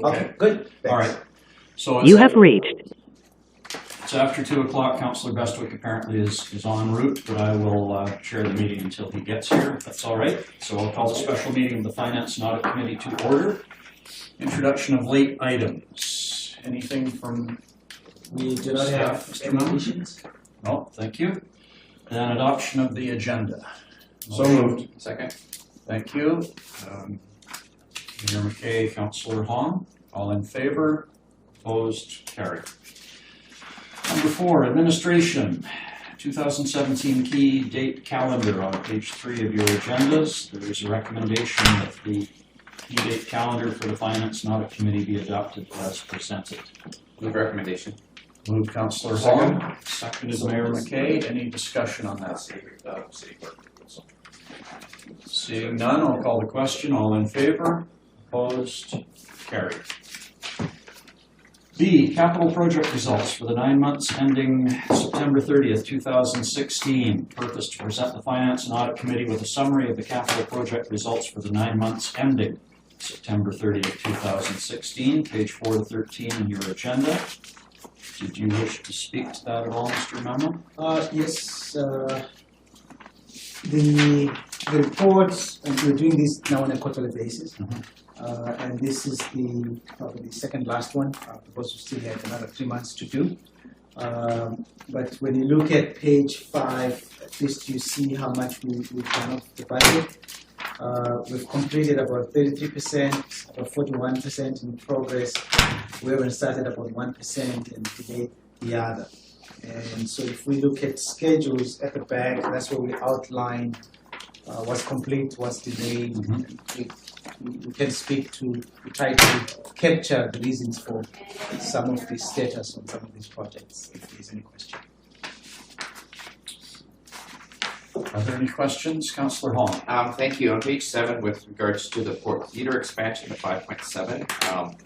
Okay, good. Thanks. All right. So You have reached. It's after 2 o'clock. Councillor Bestwick apparently is en route, but I will chair the meeting until he gets here, if that's all right. So I'll call the special meeting of the Finance and Audit Committee to order. Introduction of late items. Anything from We do not have any additions. No, thank you. Then adoption of the agenda. So moved. Second. Thank you. Mayor McKay, Councillor Hong, all in favor? Opposed? Carried. Number 4, administration. 2017 key date calendar on page 3 of your agendas. There is a recommendation that the key date calendar for the Finance and Audit Committee be adopted as presented. Move recommendation. Moved Councillor Hong, seconded Mayor McKay. Any discussion on that? City clerk. Seeing none, I'll call the question. All in favor? Opposed? Carried. B, capital project results for the 9 months ending September 30th, 2016. Purpose to present the Finance and Audit Committee with a summary of the capital project results for the 9 months ending September 30th, 2016. Page 4 to 13 in your agenda. Did you wish to speak to that at all, Mr. Memo? Yes. The reports, and we're doing this now on a quarterly basis. And this is probably the second last one because we still have another 3 months to do. But when you look at page 5, at least you see how much we've done of the budget. We've completed about 33%, about 41% in progress. We haven't started about 1% and delayed the other. And so if we look at schedules at the back, that's where we outline what's complete, what's delayed. We can speak to, we try to capture the reasons for some of the status on some of these projects, if there's any question. Are there any questions? Councillor Hong. Thank you. On page 7, with regards to the Port Theatre expansion of 5.7,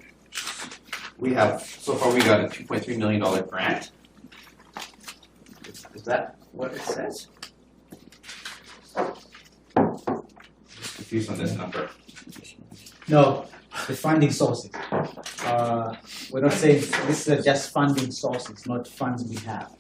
we have, so far we got a $2.3 million grant. Is that what it says? Just confused on this number. No, the funding sources. We're not saying this is just funding sources, not funds we have.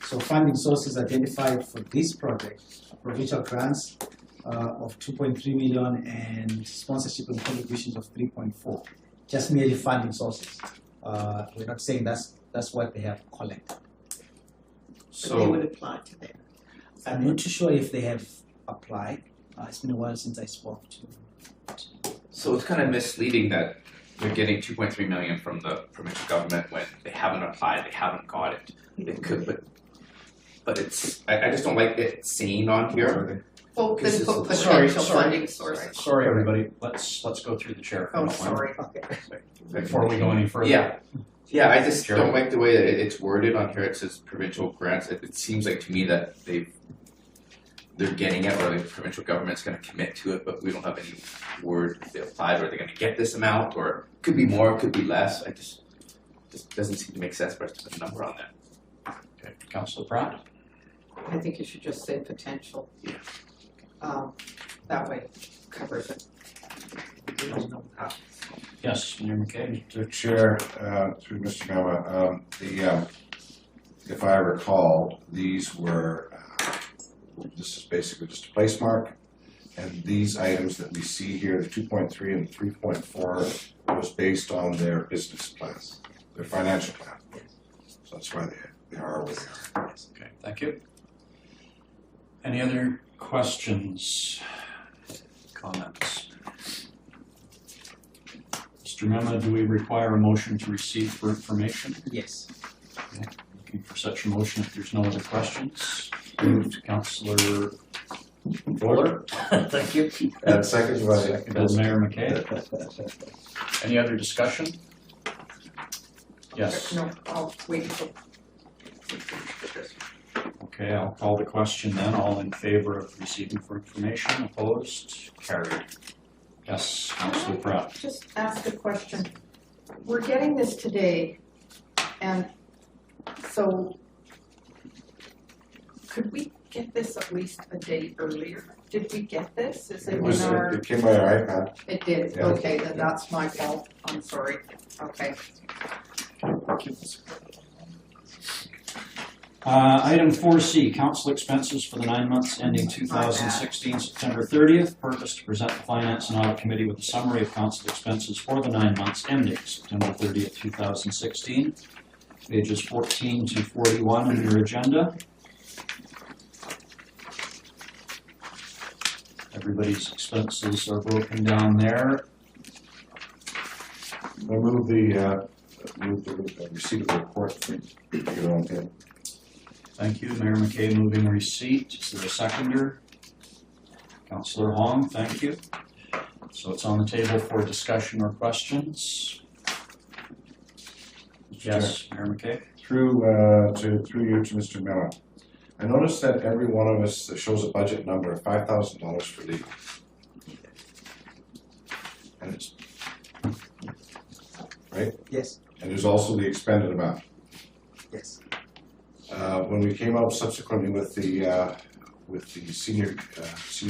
So funding sources identified for this project, provincial grants of 2.3 million and sponsorship and contributions of 3.4. Just merely funding sources. We're not saying that's what they have collected. So they would apply to them. I'm not too sure if they have applied. It's been a while since I spoke to. So it's kind of misleading that they're getting 2.3 million from the provincial government when they haven't applied, they haven't got it. They could, but it's, I just don't like it seen on here. Well, then Because put it's- potential funding sources. Sorry, everybody. Let's go through the chair. Oh, sorry. Before we go any further. Yeah, I just don't like the way that it's worded on here. It says provincial grants. It seems like to me that they're getting it, or the provincial government's going to commit to it, but we don't have any word if they applied, or they're going to get this amount, or it could be more, it could be less. It just doesn't seem to make sense for us to put a number on that. Okay, Councillor Pratt. I think you should just say potential. Yeah. That way it covers it. We don't know how. Yes, Mayor McKay. To Chair, through Mr. Gama, if I recall, these were, this is basically just a place mark, and these items that we see here, the 2.3 and 3.4, was based on their business plan, their financial plan. So that's why they are where they are. Okay, thank you. Any other questions, comments? Mr. Mema, do we require a motion to receive for information? Yes. Okay. Looking for such a motion if there's no other questions. Moved, Councillor Fuller. Thank you. And second by Mayor McKay. Any other discussion? Yes. No, I'll wait until. Okay, I'll call the question then. All in favor of receiving for information? Opposed? Carried. Yes, Councillor Pratt. Just ask a question. We're getting this today, and so could we get this at least a day earlier? Did we get this? Is it It in was, our? it came by our iPad. It did, Yeah. okay, then that's my fault, I'm sorry, okay. Item 4C, council expenses for the 9 months ending 2016, September 30th. Purpose to present the Finance and Audit Committee with a summary of council expenses for the 9 months ending September 30th, 2016. Pages 14 to 41 in your agenda. Everybody's expenses are broken down there. I move the receipt of the report for your own thing. Thank you, Mayor McKay moving receipt. Is there a seconder? Councillor Hong, thank you. So it's on the table for discussion or questions. Yes, Mayor McKay. Through you to Mr. Miller. I noticed that every one of us shows a budget number of $5,000 for legal. And it's, right? Yes, And there's also the expended amount. yes. When we came out subsequently with the senior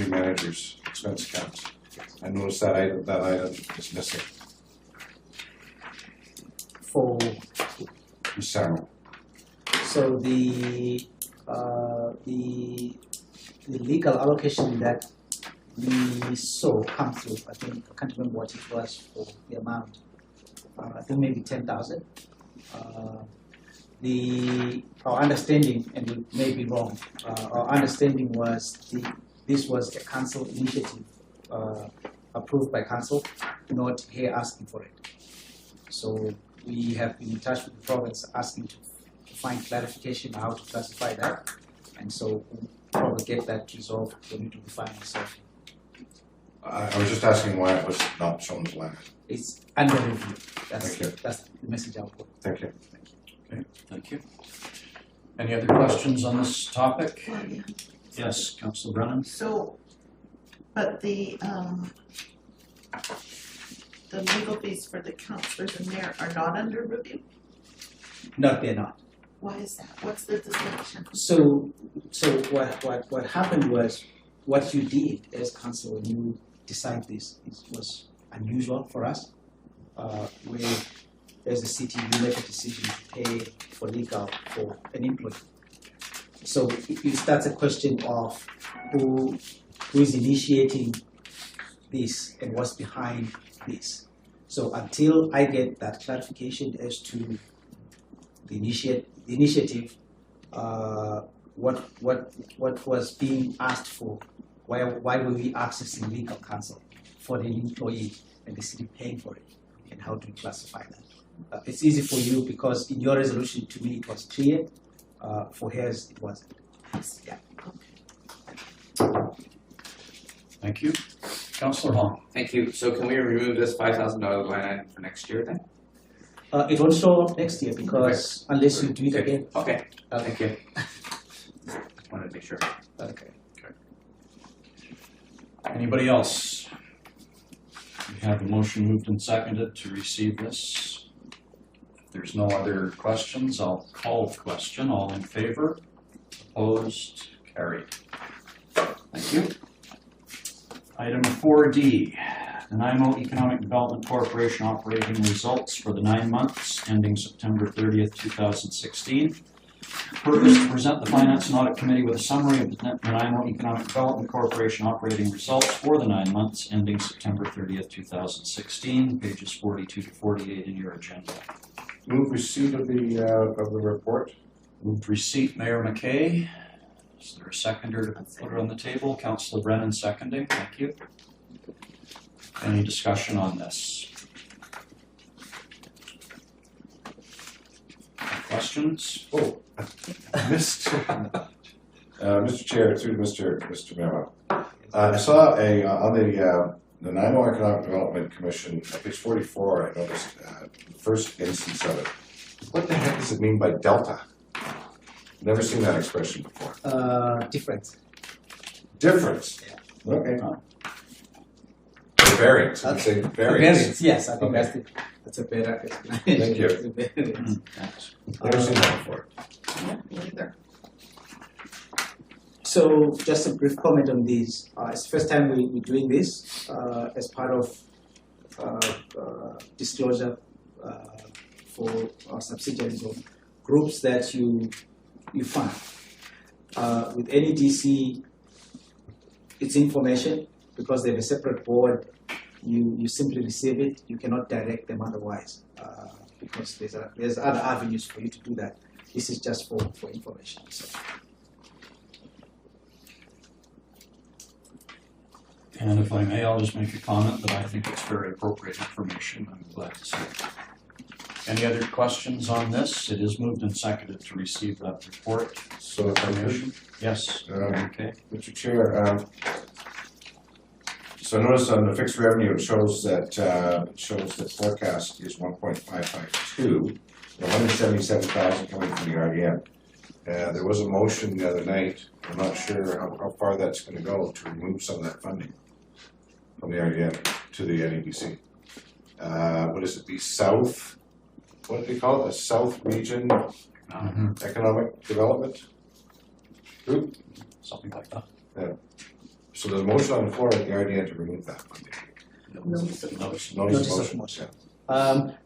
manager's expense accounts, I noticed that item is missing. For, Ms. Sarno. so the legal allocation that we saw come through, I think, I can't remember what it was for the amount. I think maybe 10,000. Our understanding, and we may be wrong, our understanding was this was a council initiative approved by council, not here asking for it. So we have been in touch with the province asking to find clarification how to classify that, and so we'll probably get that resolved when we do the final session. I was just asking why it was not shown as line. It's under review. Thank you. That's the message I'll put. Thank you. Okay, thank you. Any other questions on this topic? Yes, Councillor Brennan. So, but the legal fees for the councillors and mayor are not under review? No, they're not. Why is that? What's the distinction? So what happened was, what you did as council when you decide this was unusual for us. Where as a city you make a decision to pay for legal for an employee. So it starts a question of who is initiating this and what's behind this. So until I get that clarification as to the initiative, what was being asked for, why were we accessing legal counsel for the employee and the city paying for it, and how to classify that? It's easy for you because in your resolution to me it was clear. For hers it wasn't. Yeah. Thank you. Councillor Hong. Thank you. So can we remove this $5,000 line item for next year then? It won't show up next year because unless you do it again. Okay, thank you. Wanted to make sure. Okay. Anybody else? We have a motion moved and seconded to receive this. If there's no other questions, I'll call the question. All in favor? Opposed? Carried. Thank you. Item 4D, Nanaimo Economic Development Corporation operating results for the 9 months ending September 30th, 2016. Purpose to present the Finance and Audit Committee with a summary of the Nanaimo Economic Development Corporation operating results for the 9 months ending September 30th, 2016, pages 42 to 48 in your agenda. Move receipt of the report. Moved receipt, Mayor McKay. Is there a seconder to put it on the table? Councillor Brennan seconding. Thank you. Any discussion on this? Questions? Oh, I missed. Mr. Chair, through Mr. Memo. I saw on the Nanaimo Economic Development Commission, page 44, I noticed the first instance of it. What the heck does it mean by delta? Never seen that expression before. Different. Difference. Yeah. Okay. Variance. I'd say variance. Yes, I think Okay. that's a better explanation. Thank you. It's a variance. Never seen that before. Neither. So just a brief comment on these. It's the first time we're doing this as part of disclosure for our subsidiaries or groups that you fund. With any DC, it's information because they have a separate board. You simply receive it. You cannot direct them otherwise because there's other avenues for you to do that. This is just for information. So. And if I may, I'll just make a comment that I think it's very appropriate information. I'm glad to see it. Any other questions on this? It is moved and seconded to receive that report. So if I could, Yes. Okay. Mr. Chair, so notice on the fixed revenue, it shows that forecast is 1.552, 177,000 coming from the RDM. There was a motion the other night. I'm not sure how far that's going to go to remove some of that funding from the RDM to the NEBC. What is it? The South? What do they call it? The South Region Economic Development Group? Something like that. Yeah. So there's a motion on the floor at the RDN to remove that funding. Notice Notice of motion.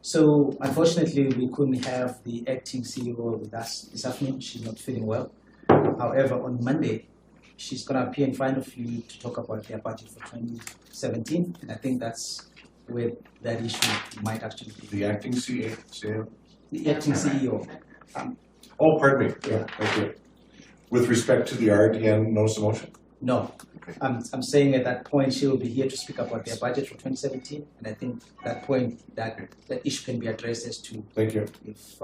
So unfortunately, we couldn't have the acting CEO with us this afternoon. She's not feeling well. However, on Monday, she's going to appear in front of you to talk about their budget for 2017, and I think that's where that issue might actually be. The acting CEO? The acting CEO. Oh, pardon me. Yeah, okay. With respect to the RDN notice of motion? No. Okay. I'm saying at that point she will be here to speak about their budget for 2017, and I think that point that issue can be addressed as to Thank you. if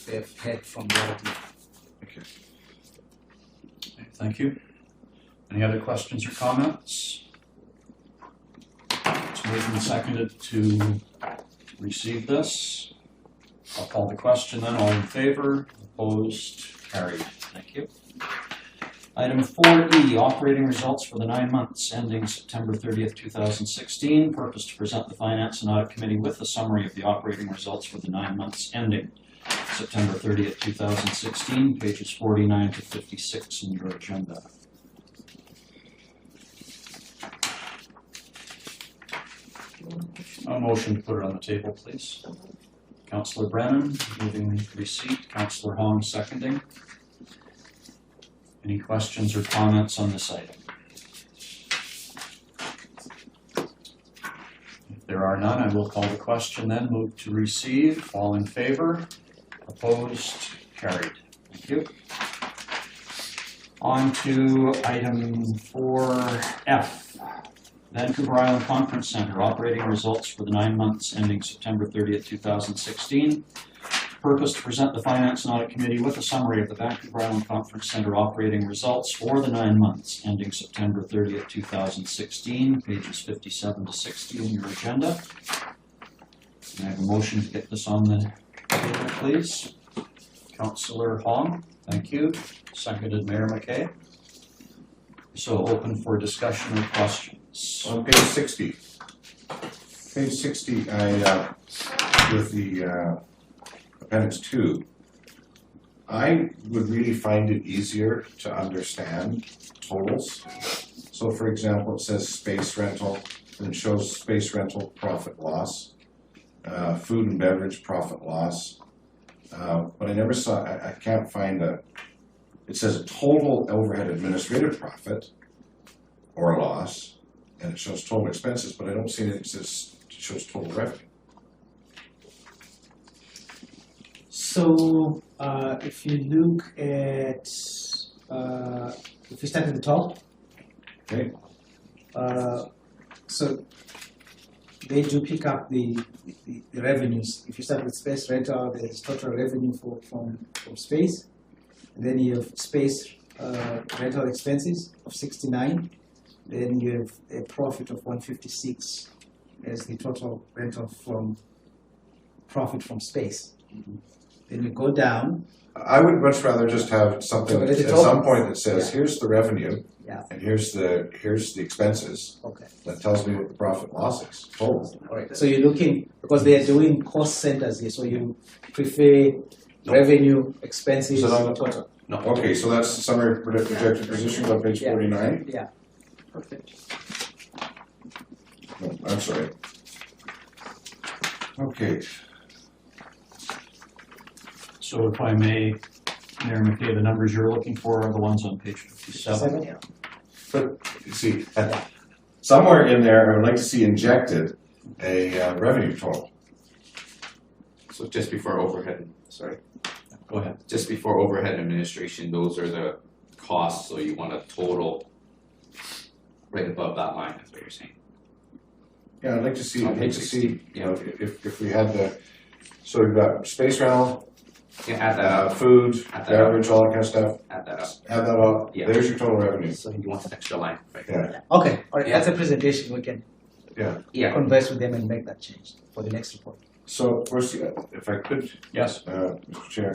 they've heard from the RDN. Thank you. Okay, thank you. Any other questions or comments? It's moved and seconded to receive this. I'll call the question then. All in favor? Opposed? Carried. Thank you. Item 4E, operating results for the 9 months ending September 30th, 2016. Purpose to present the Finance and Audit Committee with a summary of the operating results for the 9 months ending September 30th, 2016, pages 49 to 56 in your agenda. A motion to put it on the table, please. Councillor Brennan moving receipt, Councillor Hong seconding. Any questions or comments on this item? If there are none, I will call the question then. Move to receive. All in favor? Opposed? Carried. Thank you. On to item 4F. Vancouver Island Conference Centre operating results for the 9 months ending September 30th, 2016. Purpose to present the Finance and Audit Committee with a summary of the Vancouver Island Conference Centre operating results for the 9 months ending September 30th, 2016, pages 57 to 60 in your agenda. Can I have a motion to get this on the table, please? Councillor Hong, thank you. Seconded Mayor McKay. So open for discussion or questions. On page 60. Page 60, with the Appendix 2, I would really find it easier to understand totals. So for example, it says space rental, and it shows space rental profit loss, food and beverage profit loss, but I never saw, I can't find it says a total overhead administrative profit or loss, and it shows total expenses, but I don't see anything that says it shows total revenue. So if you look at, if you start at the top, Okay. So they do pick up the revenues. If you start with space rental, there's total revenue from space. And then you have space rental expenses of 69. Then you have a profit of 156 as the total rental from profit from space. Then you go down. I would much rather just have something But at it's some all- point that says, Yeah. here's the revenue, Yeah. and here's the expenses. Okay. That tells me what the profit loss is, total. All right. So you're looking because they are doing cost centers here. So you prefer revenue, expenses, Is it on the total. No. Okay, so that's the summary projected positions on page Yeah. 49? Yeah, perfect. No, I'm sorry. Okay, So if I may, Mayor McKay, the numbers you're looking for are the ones on page 57. 7, yeah. but you see, somewhere in there, I would like to see injected a revenue total. So just before overhead, sorry, Go ahead. just before overhead administration, those are the costs, so you want a total right above that line, that's what you're saying. Yeah, I'd like to see, On I'd like page to 16, see, you know, if we had the, so we've got space rental, Yeah, add that up, food, Add that up. beverage, all that kind of stuff, add that up. add that up, Yeah. there's your total revenue. So you want an extra line, right? Yeah, Okay, all right, that's a presentation, we can Yeah, converse with them and make that change for the next report. so, of course, if I could, Yes. Mr. Chair,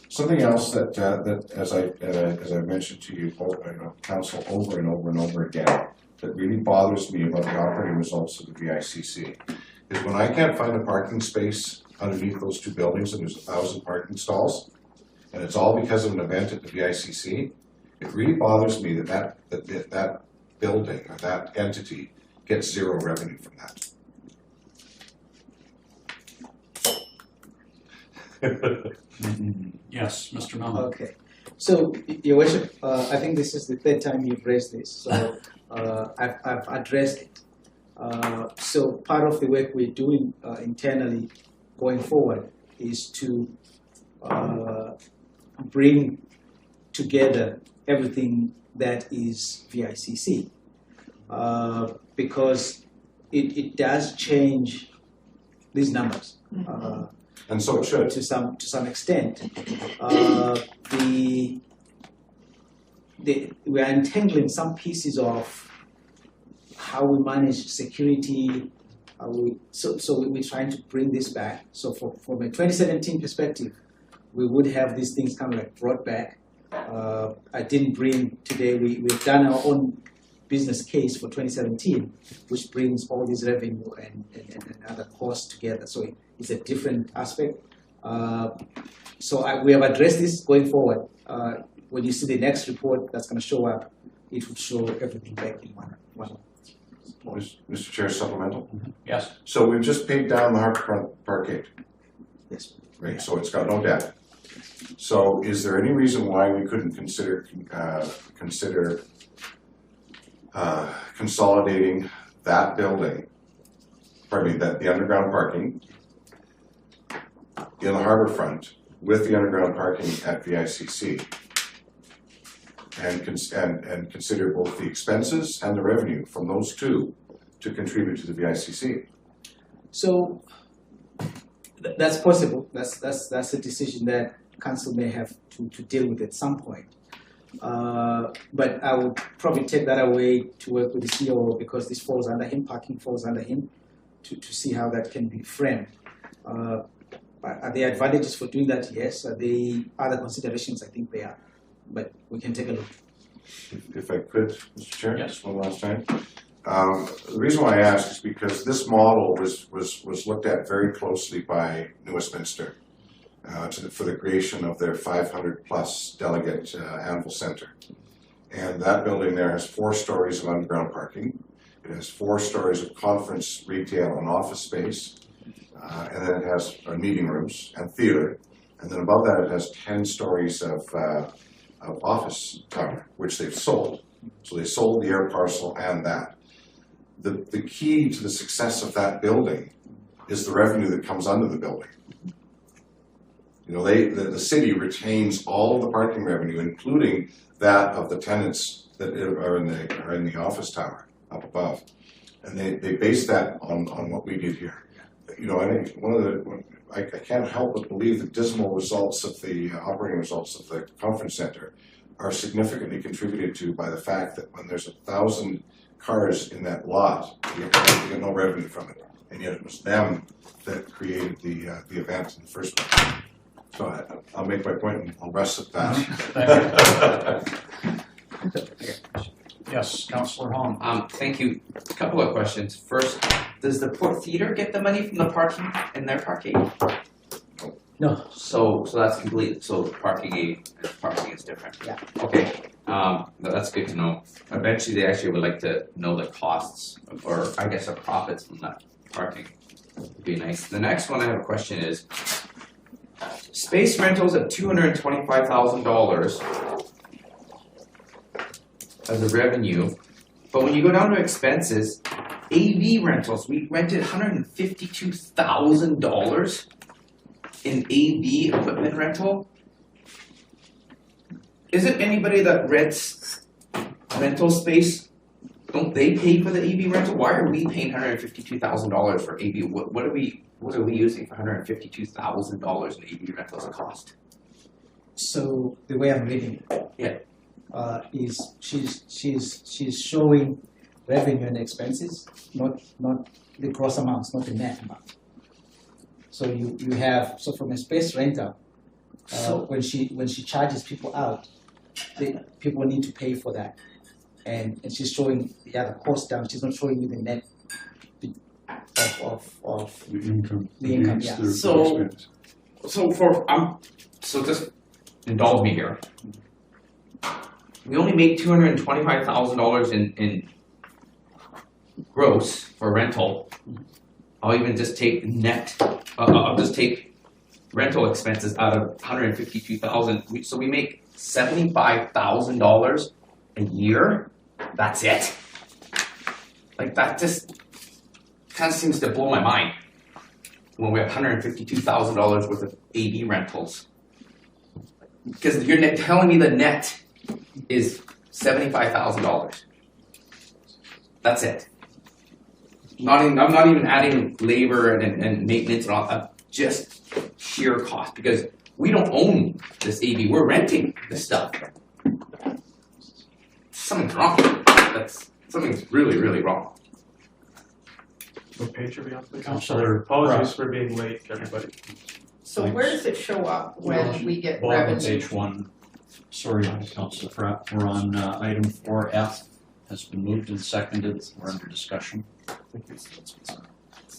something else that, that as I mentioned to you, council over and over and over again, that really bothers me about the operating results of the VICC, is when I can't find a parking space underneath those two buildings and there's 1,000 parking stalls, and it's all because of an event at the VICC, it really bothers me that building or that entity gets zero revenue from that. Yes, Mr. Melman. Okay, so, Your Worship, I think this is the third time you've raised this, so I've addressed it. So part of the work we're doing internally going forward is to bring together everything that is VICC. Because it does change these numbers. And so it should. To some extent, we are entangling some pieces of how we manage security. So we're trying to bring this back. So from a 2017 perspective, we would have these things kind of like brought back. I didn't bring today. We've done our own business case for 2017, which brings all this revenue and other costs together. So it's a different aspect. We have addressed this going forward. When you see the next report that's going to show up, it will show everything back in one. Mr. Chair, supplemental. Yes. So we've just paid down the Harbourfront Parkade, Yes. right? So it's got no debt. So is there any reason why we couldn't consider consolidating that building, the underground parking in the Harbourfront with the underground parking at VICC, and consider both the expenses and the revenue from those two to contribute to the VICC? So that's possible. That's a decision that council may have to deal with at some point. But I would probably take that away to work with the CEO, because this falls under him, parking falls under him, to see how that can be framed. Are there advantages for doing that? Yes. Are there other considerations? I think there are. But we can take a look. If I could, Mr. Chair, Yes. just one last time. The reason why I ask is because this model was looked at very closely by New Westminster for the creation of their 500+ delegate Anvil Center. And that building there has 4 stories of underground parking. It has 4 stories of conference, retail, and office space. And then it has meeting rooms and theater. And then above that, it has 10 stories of office tower, which they've sold. So they sold the air parcel and that. The key to the success of that building is the revenue that comes under the building. You know, the city retains all of the parking revenue, including that of the tenants that are in the office tower up above. And they base that on what we did here. You know, I think I can't help but believe the dismal results of the operating results of the conference center are significantly contributed to by the fact that when there's 1,000 cars in that lot, you get no revenue from it, and yet it was them that created the event in the first place. So I'll make my point and I'll rest at that. Yes, Councillor Hong. Thank you. A couple of questions. First, does the Port Theatre get the money from the parking in their parkade? No, So that's complete, so parking is different? Yeah. Okay, that's good to know. Eventually, they actually would like to know the costs, or I guess the profits from that parking. Would be nice. The next one I have a question is, space rentals at $225,000 as a revenue, but when you go down to expenses, AV rentals, we rented $152,000 in AV equipment rental. Isn't anybody that rents rental space, don't they pay for the AV rental? Why are we paying $152,000 for AV? What are we using for $152,000 in AV rentals cost? so the way I'm reading it. Yeah. Is she's showing revenue and expenses, not the gross amounts, not the net amount. So you have, so from a space rental, when she charges people out, people need to pay for that. And she's showing the other cost down, she's not showing you the net of The income. the income, It's yeah. their So- expense. So just indulge me here. We only make $225,000 in gross for rental. I'll even just take net, I'll just take rental expenses out of $152,000. So we make $75,000 a year. That's it. Like that just kind of seems to blow my mind when we have $152,000 worth of AV rentals. Because you're telling me the net is $75,000. That's it. I'm not even adding labor and maintenance and all that. Just sheer cost, because we don't own this AV. We're renting this stuff. Something's wrong. Something's really, really wrong. What page are we on, please? Councillor Apologies for being late, everybody. So where does it show up when we get Bottom of revenue? page 1. Sorry, Councillor Pratt. We're on item 4F. Has been moved and seconded. We're under discussion.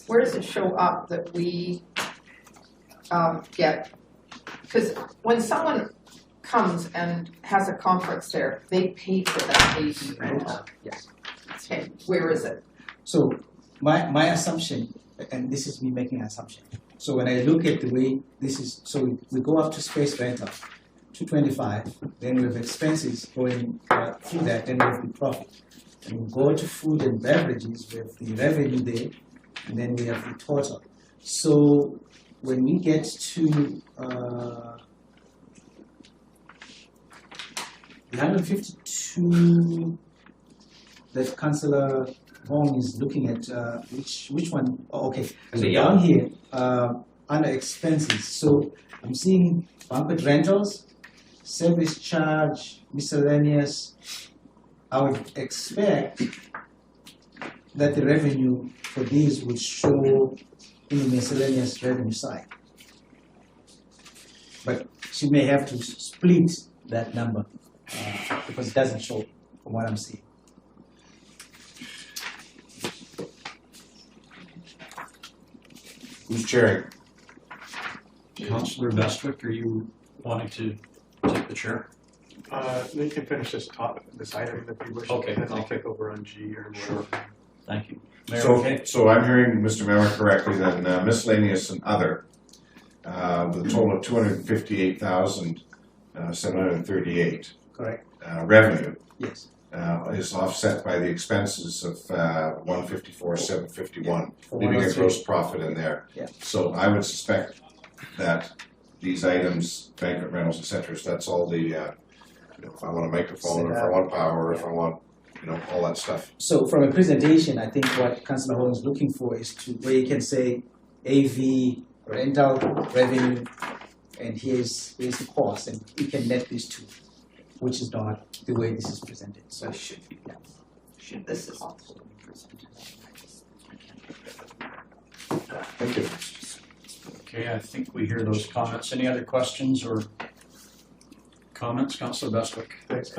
Where does it show up that we get, because when someone comes and has a conference there, they pay for that AV rental. Yes. Okay, where is it? So my assumption, and this is me making an assumption. So when I look at the way this is, so we go up to space rental, 225, then we have expenses going through that, then we have the profit. And we go to food and beverages, we have the revenue there, and then we have the total. So when we get to the 152 that Councillor Hong is looking at, which one? Oh, okay. So down here, under expenses, so I'm seeing banquet rentals, service charge, miscellaneous. I would expect that the revenue for these would show in the miscellaneous revenue side. But she may have to split that number because it doesn't show from what I'm seeing. Who's chairing? Councillor Bestwick, are you wanting to take the chair? You can finish this item if you wish. Okay, And then I'll thank you. take over on G or Sure. whatever. Thank you. Mayor McKay? So I'm hearing Mr. Member correctly, then miscellaneous and other, with a total of $258,738 Correct? revenue, Yes. is offset by the expenses of $154,751, For leaving a 103. gross profit in there. Yeah. So I would suspect that these items, banquet rentals, et cetera, so that's all the, if I want a microphone, or if I want power, or if I want, all that stuff. So from a presentation, I think what Councillor Hong is looking for is to where you can say AV rental revenue, and here's the cost, and you can net these two, which is not the way this is presented. So That should be. This is Thank you. Okay, I think we hear those comments. Any other questions or comments, Councillor Bestwick? Thanks.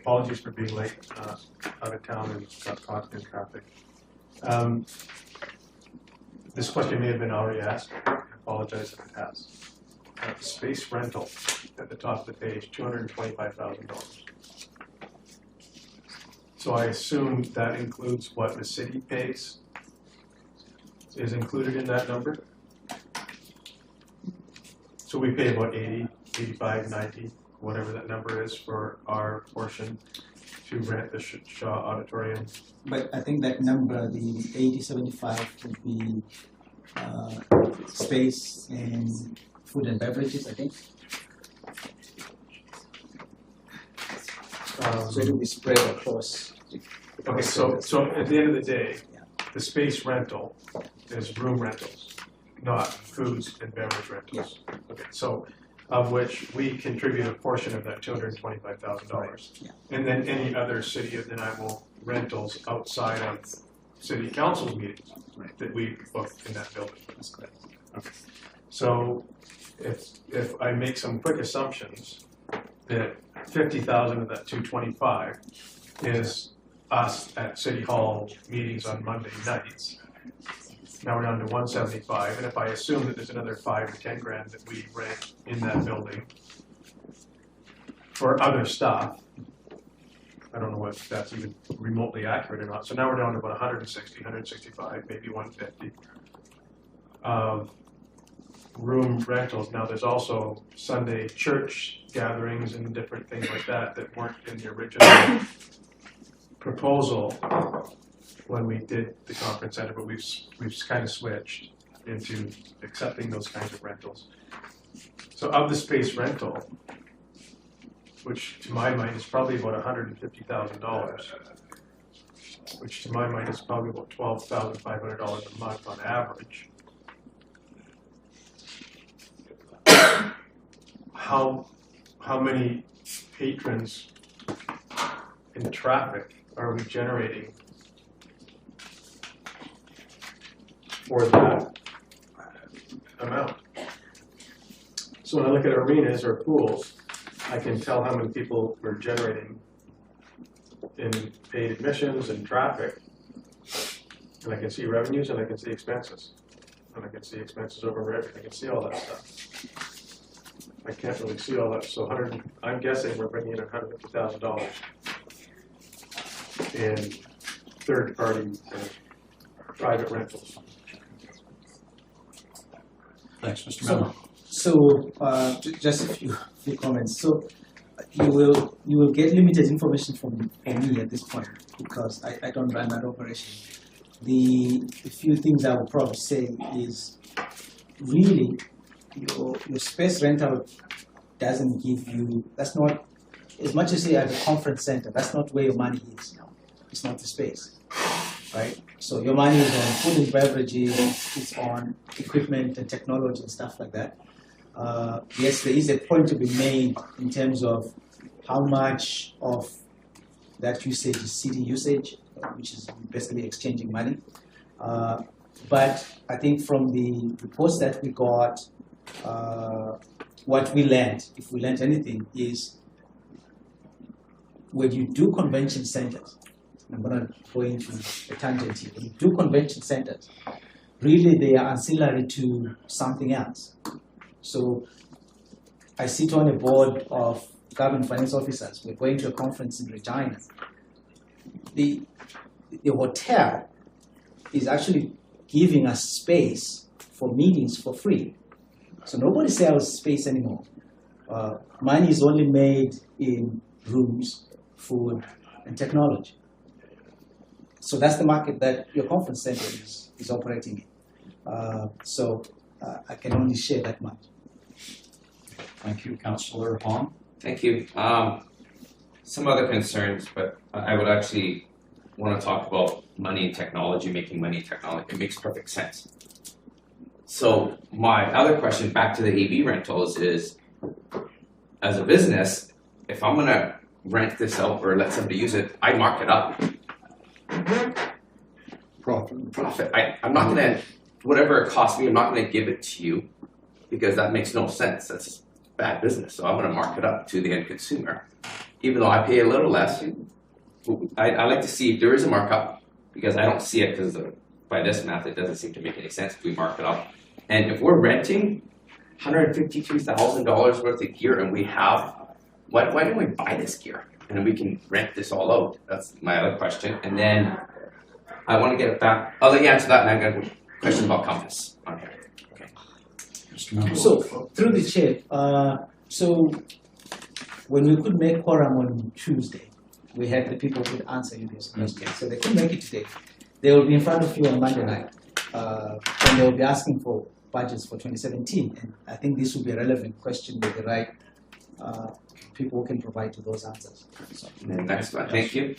Apologies for being late, out of town and got caught in traffic. This question may have been already asked. I apologize if it has. space rental at the top of the page, $225,000. So I assume that includes what the city pays, is included in that number? So we pay about 80, 85, 90, whatever that number is for our portion to rent the Shaw Auditorium. But I think that number, the 8075, would be space and food and beverages, I think. So it will be spread across. Okay, so at the end of the day, the space rental is room rentals, not foods and beverage rentals. Okay, so of which we contribute a portion of that $225,000. Yeah. And then any other city of Nanaimo rentals outside of city council's meetings that we book in that building. That's correct. Okay. So if I make some quick assumptions that 50,000 of that 225 is us at City Hall meetings on Monday nights. Now we're down to 175, and if I assume that there's another 5 or 10 grand that we rent in that building for other stuff, I don't know if that's even remotely accurate or not. So now we're down to about 160, 165, maybe 150 of room rentals. Now there's also Sunday church gatherings and different things like that that weren't in the original proposal when we did the conference center, but we've kind of switched into accepting those kinds of rentals. So of the space rental, which to my mind is probably about $150,000, which to my mind is probably about $12,500 a month on average. How many patrons in traffic are we generating for that amount? So when I look at arenas or pools, I can tell how many people we're generating in paid admissions and traffic, and I can see revenues and I can see expenses, and I can see expenses over revenue. I can see all that stuff. I can't really see all that, so I'm guessing we're bringing in $150,000 in third-party private rentals. Thanks, Mr. Miller. So just a few comments. So you will get limited information from me at this point because I don't run that operation. The few things I would probably say is really your space rental doesn't give you, that's not, as much as you have a conference center, that's not where your money is now. It's not the space, right? So your money is on food and beverages, it's on equipment and technology and stuff like that. Yes, there is a point to be made in terms of how much of that usage is city usage, which is basically exchanging money. But I think from the reports that we got, what we learned, if we learned anything, is when you do convention centers, I'm going to go into a tangent here, when you do convention centers, really they are ancillary to something else. So I sit on a board of government finance officers. We're going to a conference in Regina. The hotel is actually giving us space for meetings for free. So nobody sells space anymore. Money is only made in rooms, food, and technology. So that's the market that your conference center is operating in. So I can only share that much. Thank you, Councillor Hong. Thank you. Some other concerns, but I would actually want to talk about money and technology, making money in technology. It makes perfect sense. So my other question back to the AV rentals is, as a business, if I'm going to rent this out or let somebody use it, I mark it up. Profit. I'm not going to, whatever it costs me, I'm not going to give it to you because that makes no sense. That's just bad business. So I'm going to mark it up to the end consumer. Even though I pay a little less, I like to see if there is a markup because I don't see it because by this math, it doesn't seem to make any sense if we mark it up. And if we're renting, $152,000 worth of gear, and we have, why don't we buy this gear? And then we can rent this all out. That's my other question. And then I want to get it back. I'll let you answer that, and I got a question about Compass on here. Okay. Mr. Member. So, through the chair, so when we could make quorum on Tuesday, we had the people who could answer you these questions. So they couldn't make it today. They will be in front of you on Monday night, and they will be asking for budgets for 2017. And I think this will be a relevant question with the right people who can provide to those answers. So. And then next one, thank you.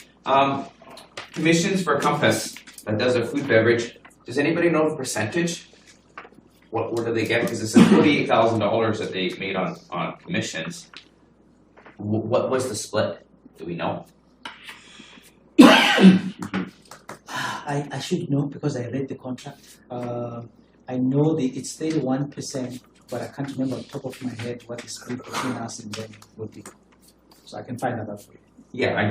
Commissions for Compass that does a food beverage. Does anybody know the percentage? What do they get? Because it's $48,000 that they made on commissions. What was the split? Do we know? I should know because I read the contract. I know it's 31%, but I can't remember on top of my head what the split between us and them would be. So I can find that out for you. Yeah, I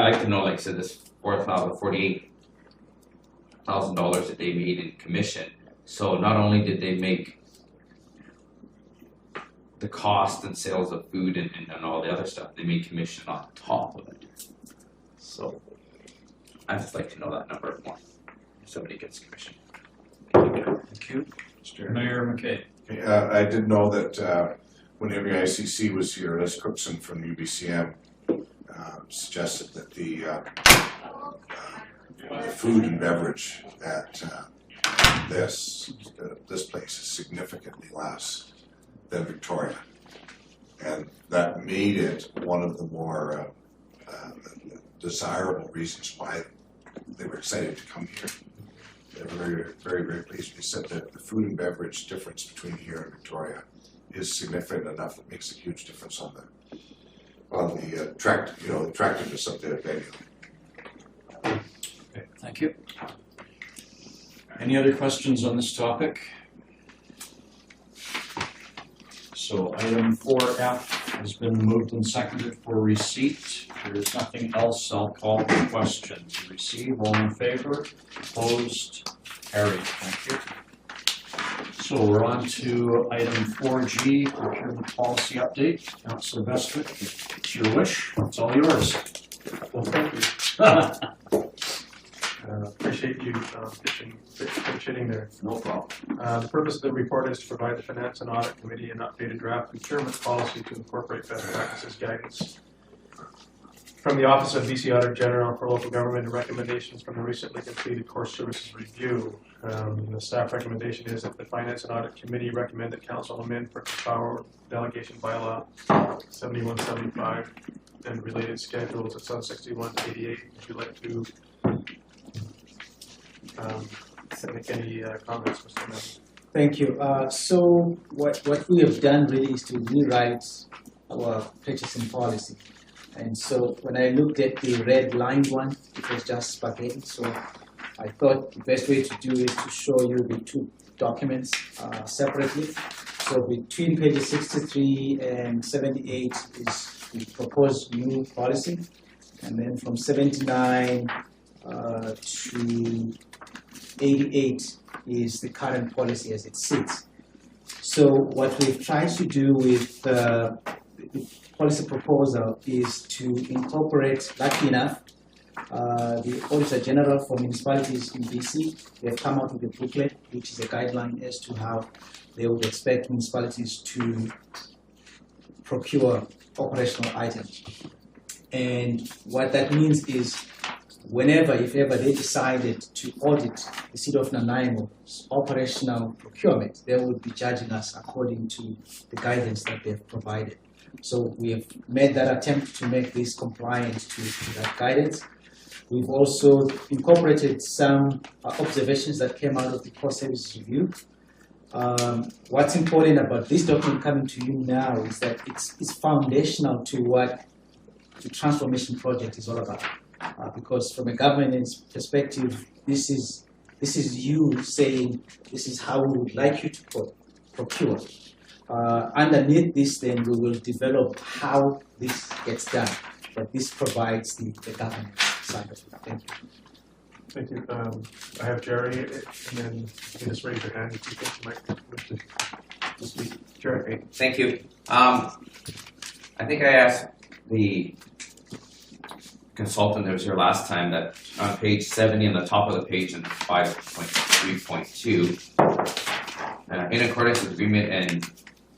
like to know, like, so this $48,000 that they made in commission. So not only did they make the cost and sales of food and all the other stuff, they made commission on top of it. So I'd just like to know that number more. If somebody gets commission. Thank you. Mayor McKay. I did know that when WICC was here, Les Cookson from UBCM suggested that the food and beverage at this place is significantly less than Victoria, and that made it one of the more desirable reasons why they were excited to come here. They were very, very, very pleased. They said that the food and beverage difference between here and Victoria is significant enough that makes a huge difference on the attractiveness of the venue. Okay, thank you. Any other questions on this topic? So item 4F has been moved and seconded for receipt. If there is nothing else, I'll call the question. To receive, all in favor? Opposed? Carried. Thank you. So we're on to item 4G, procurement policy update. Councillor Bestwick, it's your wish. It's all yours. Well, thank you. Appreciate you pitching there. No problem. The purpose of the report is to provide the Finance and Audit Committee an updated draft procurement policy to incorporate best practices guidance from the Office of BC Auditor General for Local Government and recommendations from the recently completed Core Services Review. The staff recommendation is that the Finance and Audit Committee recommend that Council amend Purchase Power Delegation Bylaw 7175 and related schedules at sub 61 to 88. Would you like to make any comments, Mr. Member? Thank you. So what we have done really is to rewrite our purchasing policy. And so when I looked at the red lined one, it was just spaghetti. So I thought the best way to do is to show you the two documents separately. So between pages 63 and 78 is the proposed new policy. And then from 79 to 88 is the current policy as it sits. So what we've tried to do with the policy proposal is to incorporate, lucky enough, the Auditor General for municipalities in BC. They have come out with a booklet, which is a guideline as to how they would expect municipalities to procure operational items. And what that means is whenever, if ever, they decided to audit the City of Nanaimo's operational procurement, they will be judging us according to the guidance that they have provided. So we have made that attempt to make this compliant to that guidance. We've also incorporated some observations that came out of the Core Services Review. What's important about this document coming to you now is that it's foundational to what the transformation project is all about. Because from a governance perspective, this is you saying this is how we would like you to procure. Underneath this, then we will develop how this gets done. But this provides the governance side of it. Thank you. Thank you. I have Jerry, and then you can just raise your hand if you think you might wish to to speak. Sure. Great, thank you. I think I asked the consultant that was here last time that on page 70 on the top of the page in 5.3.2, in accordance with agreement and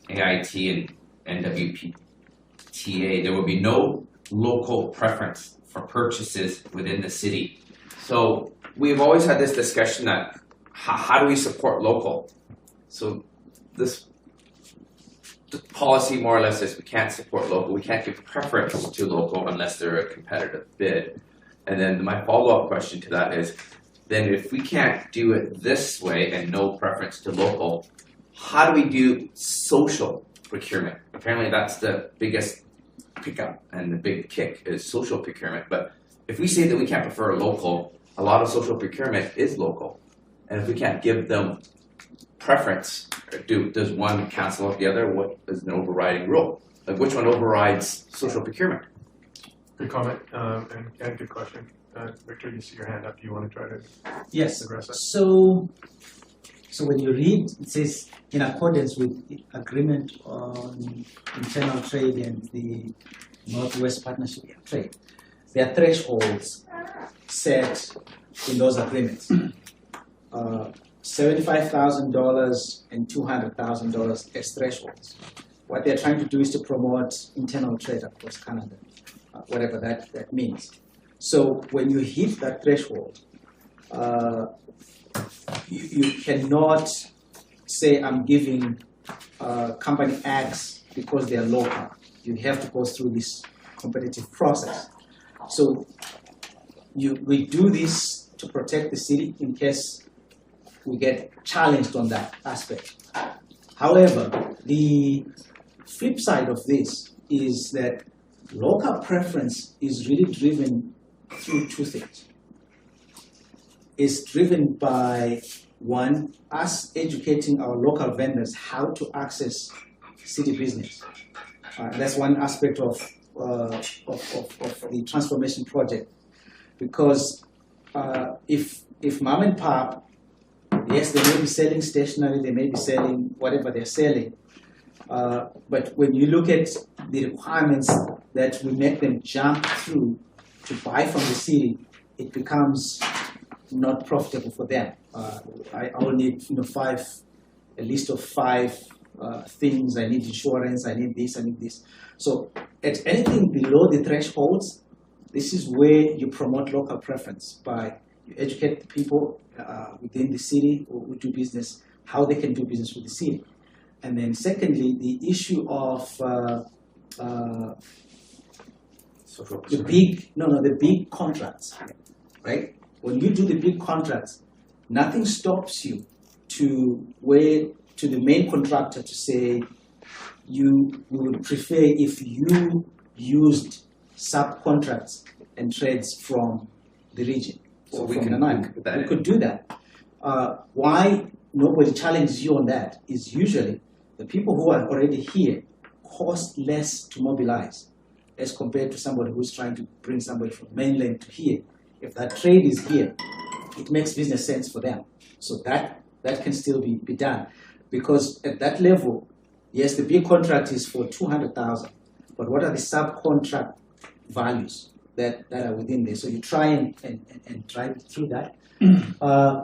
AIT and NWPTA, there will be no local preference for purchases within the city. So we've always had this discussion that how do we support local? So this the policy more or less says we can't support local, we can't give preference to local unless they're a competitive bid. And then my follow-up question to that is, then if we can't do it this way and no preference to local, how do we do social procurement? Apparently that's the biggest pickup and the big kick is social procurement. But if we say that we can't prefer local, a lot of social procurement is local. And if we can't give them preference, does one cancel out the other? What is an overriding rule? Like which one overrides social procurement? Good comment and good question. Victor, you see your hand up. You want to try to Yes. address that? So when you read, it says in accordance with agreement on internal trade and the Northwest Partnership of Trade, there are thresholds set in those agreements. $75,000 and $200,000 as thresholds. What they're trying to do is to promote internal trade across Canada, whatever that means. So when you hit that threshold, you cannot say I'm giving company X because they are local. You have to go through this competitive process. So we do this to protect the city in case we get challenged on that aspect. However, the flip side of this is that local preference is really driven through two things. It's driven by, one, us educating our local vendors how to access city business. That's one aspect of the transformation project. Because if mom and pop, yes, they may be selling stationery, they may be selling whatever they're selling, but when you look at the requirements that we make them jump through to buy from the city, it becomes not profitable for them. I will need a list of 5 things. I need insurance, I need this, I need this. So at anything below the thresholds, this is where you promote local preference by you educate people within the city who do business, how they can do business with the city. And then secondly, the issue of the big contracts, right? When you do the big contracts, nothing stops you to the main contractor to say we would prefer if you used subcontracts and trades from the region. So we could do that. Why nobody challenges you on that is usually the people who are already here cost less to mobilize as compared to somebody who's trying to bring somebody from mainland to here. If that trade is here, it makes business sense for them. So that can still be done. Because at that level, yes, the big contract is for $200,000, but what are the subcontract values that are within there? So you try and drive it through that.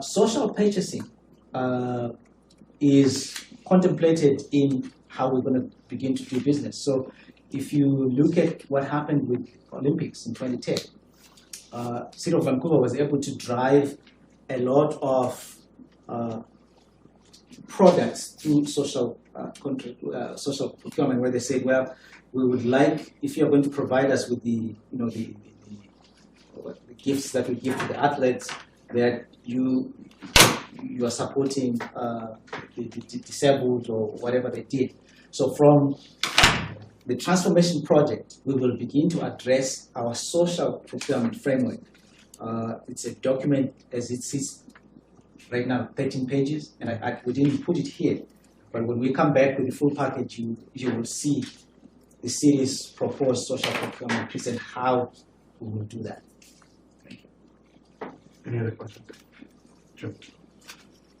Social purchasing is contemplated in how we're going to begin to do business. So if you look at what happened with Olympics in 2010, City of Vancouver was able to drive a lot of products through social procurement, where they said, well, we would like, if you're going to provide us with the gifts that we give to the athletes, that you are supporting the disabled or whatever they did. So from the transformation project, we will begin to address our social procurement framework. It's a document as it sits right now, 13 pages, and we didn't put it here. But when we come back with the full package, you will see the city's proposed social procurement piece and how we will do that. Any other questions? Jim.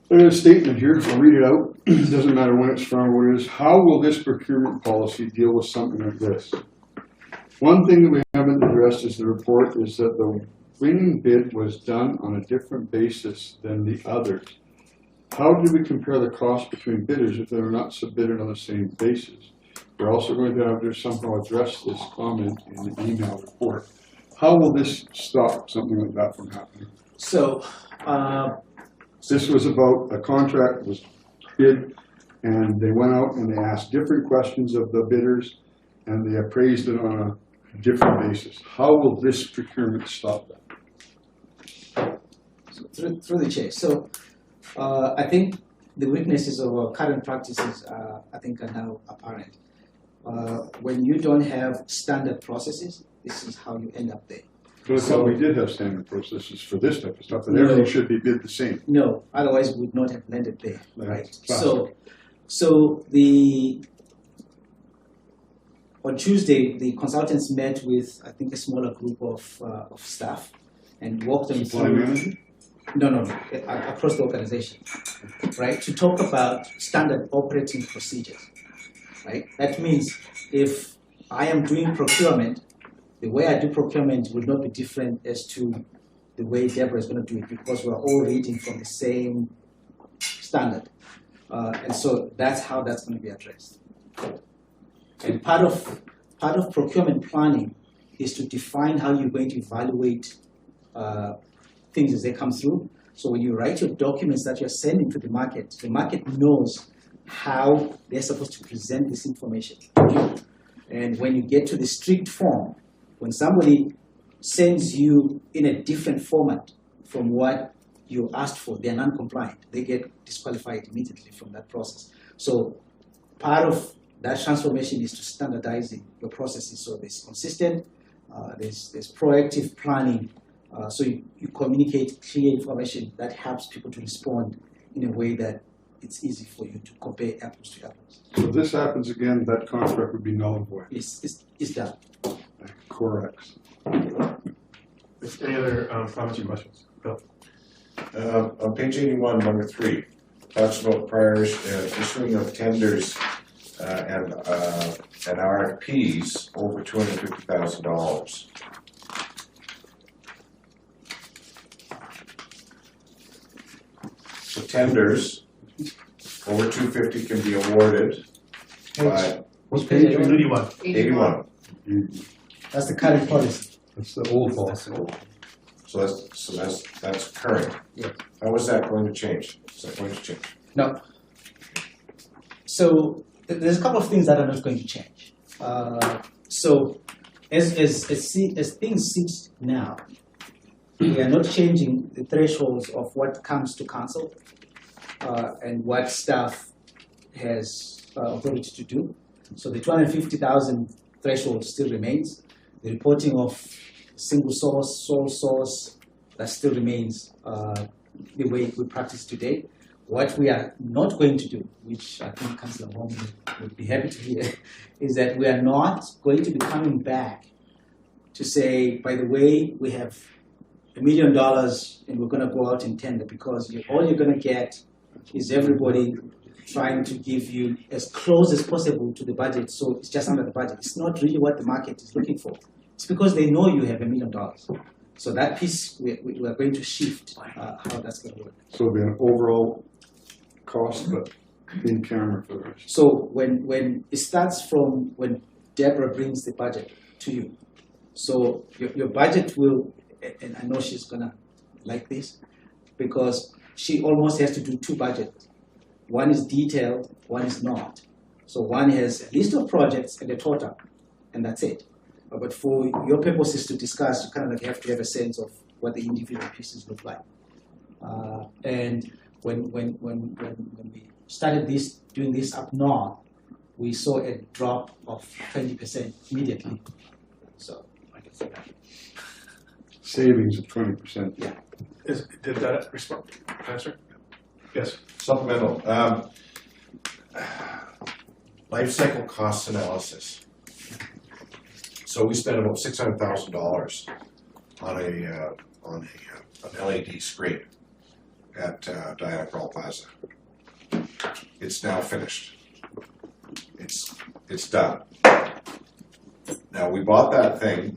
There's a statement here, I'll read it out. It doesn't matter when it's from or what it is. How will this procurement policy deal with something like this? One thing that we haven't addressed is the report is that the winning bid was done on a different basis than the others. How do we compare the cost between bidders if they're not submitted on the same basis? We're also going to have to somehow address this comment in the email report. How will this stop something like that from happening? So, This was about a contract was bid, and they went out and they asked different questions of the bidders, and they appraised it on a different basis. How will this procurement stop that? through the chair. So, I think the weaknesses of our current practices, I think, are now apparent. When you don't have standard processes, this is how you end up there. But I thought we did have standard processes for this type of stuff, and everything should be bid the same. No, otherwise we would not have landed there, right? Classic. So on Tuesday, the consultants met with, I think, a smaller group of staff and walked them Supply through. manager? No, across the organization, right? To talk about standard operating procedures, right? That means if I am doing procurement, the way I do procurement will not be different as to the way Deborah is going to do it, because we're all reading from the same standard. And so that's how that's going to be addressed. And part of procurement planning is to define how you're going to evaluate things as they come through. So when you write your documents that you're sending to the market knows how they're supposed to present this information to you. And when you get to the strict form, when somebody sends you in a different format from what you asked for, they're non-compliant. They get disqualified immediately from that process. So part of that transformation is to standardizing your processes so there's consistent, there's proactive planning, so you communicate clear information that helps people to respond in a way that it's easy for you to compare apples to apples. So if this happens again, that contract would be null and void. It's done. Correct. Any other comments or questions? Bill? On page 81, number 3, talks about prior issuing of tenders and RFPs over $250,000. So tenders over $250,000 can be awarded by What page? 81. 81. That's the current policy. That's the old policy. So that's current. Yeah. How is that going to change? Is that going to change? No. So there's a couple of things that are not going to change. So as things sit now, we are not changing the thresholds of what comes to council and what staff has authority to do. So the 250,000 threshold still remains. The reporting of single source, sole source, that still remains the way we practice today. What we are not going to do, which I think Councillor Wong would be happy to hear, is that we are not going to be coming back to say, by the way, we have $1 million and we're going to go out and tender, because all you're going to get is everybody trying to give you as close as possible to the budget, so it's just under the budget. It's not really what the market is looking for. It's because they know you have $1 million. So that piece, we are going to shift how that's going to work. So it'll be an overall cost, but in camera for the rest. So when it starts from when Deborah brings the budget to you, so your budget will, and I know she's gonna like this, because she almost has to do 2 budgets. One is detailed, one is not. So one has a list of projects and a total, and that's it. But for your purposes to discuss, you kind of have to have a sense of what the individual pieces look like. And when we started doing this up north, we saw a drop of 20% immediately. So I can say that. Savings of 20%. Yeah. Did that respond? Answer? Yes. Supplemental. Life cycle cost analysis. So we spent about $600,000 on an LED scrape. at Diana Krall Plaza. It's now finished. It's done. Now we bought that thing.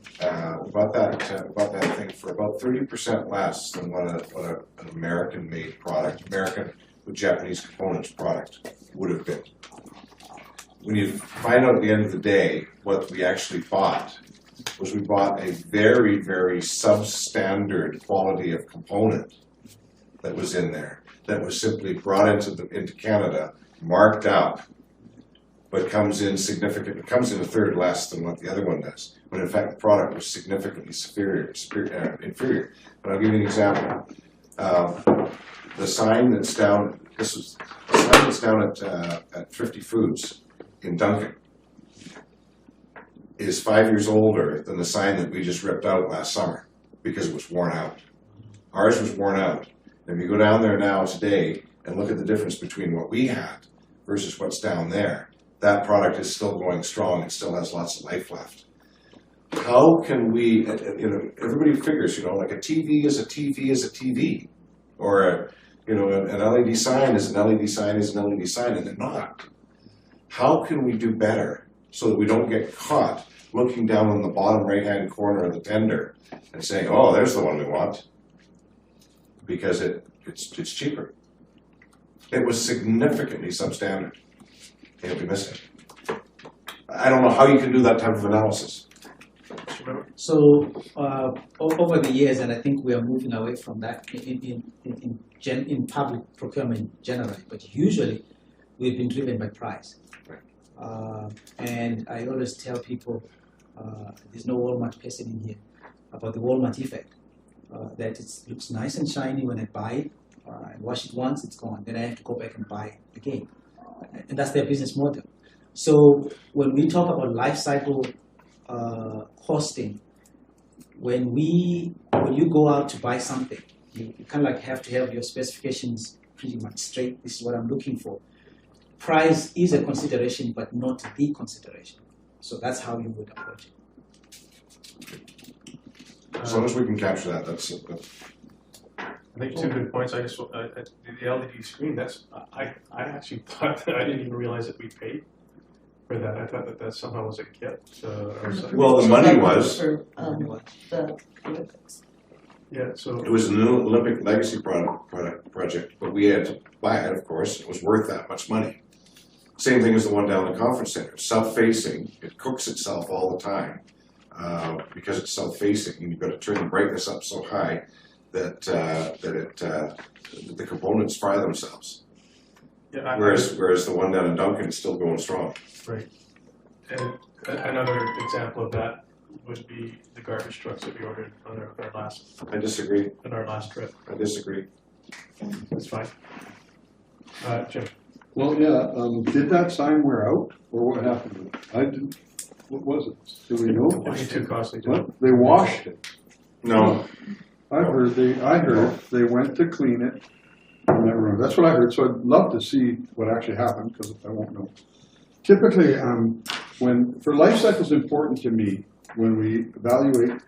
We bought that thing for about 30% less than what an American-made product, American with Japanese components product would have been. When you find out at the end of the day what we actually bought, was we bought a very, very substandard quality of component that was in there, that was simply brought into Canada, marked up, but comes in significant. It comes in a third less than what the other one does, when in fact the product was significantly inferior. But I'll give you an example. The sign that's down. This was the sign that's down at 50 Foods in Duncan. Is 5 years older than the sign that we just ripped out last summer because it was worn out. Ours was worn out. And if you go down there now today and look at the difference between what we had versus what's down there, that product is still going strong. It still has lots of life left. How can we, everybody figures, like a TV is a TV is a TV. Or, an LED sign is an LED sign is an LED sign, and they're not. How can we do better so that we don't get caught looking down on the bottom right-hand corner of the tender and saying, oh, there's the one we want, because it's cheaper. It was significantly substandard, and we missed it. I don't know how you can do that type of analysis. So over the years, and I think we are moving away from that in public procurement generally, but usually we've been driven by price. And I always tell people, there's no Walmart person in here, about the Walmart effect. That it looks nice and shiny when I buy it. I wash it once, it's gone. Then I have to go back and buy it again. And that's their business model. So when we talk about life cycle costing, when you go out to buy something, you kind of like have to have your specifications pretty much straight. This is what I'm looking for. Price is a consideration, but not the consideration. So that's how you would approach it. As long as we can capture that, that's it. I think two good points. I just the LED screen. I actually thought that I didn't even realize that we paid for that. I thought that somehow was a kit. Or something. Well, the money was. For, the Olympics. Yeah. So It was an Olympic legacy project, but we had to buy it. Of course, it was worth that much money. Same thing as the one down in the conference center. Self-facing, it cooks itself all the time because it's self-facing, and you've got to turn the brightness up so high that the components fry themselves. yeah, Whereas the one down in Duncan is still going strong. right. And another example of that would be the garbage trucks that we ordered on our last I disagree. trip. I disagree. That's fine. Jim. Well, yeah, did that sign wear out, or what happened to it? I didn't, what was it? Do we know? It'd be too costly to What? They washed it. No. I heard they went to clean it in that room. That's what I heard, so I'd love to see what actually happened, because I won't know. Typically, for life cycle is important to me, when we evaluate,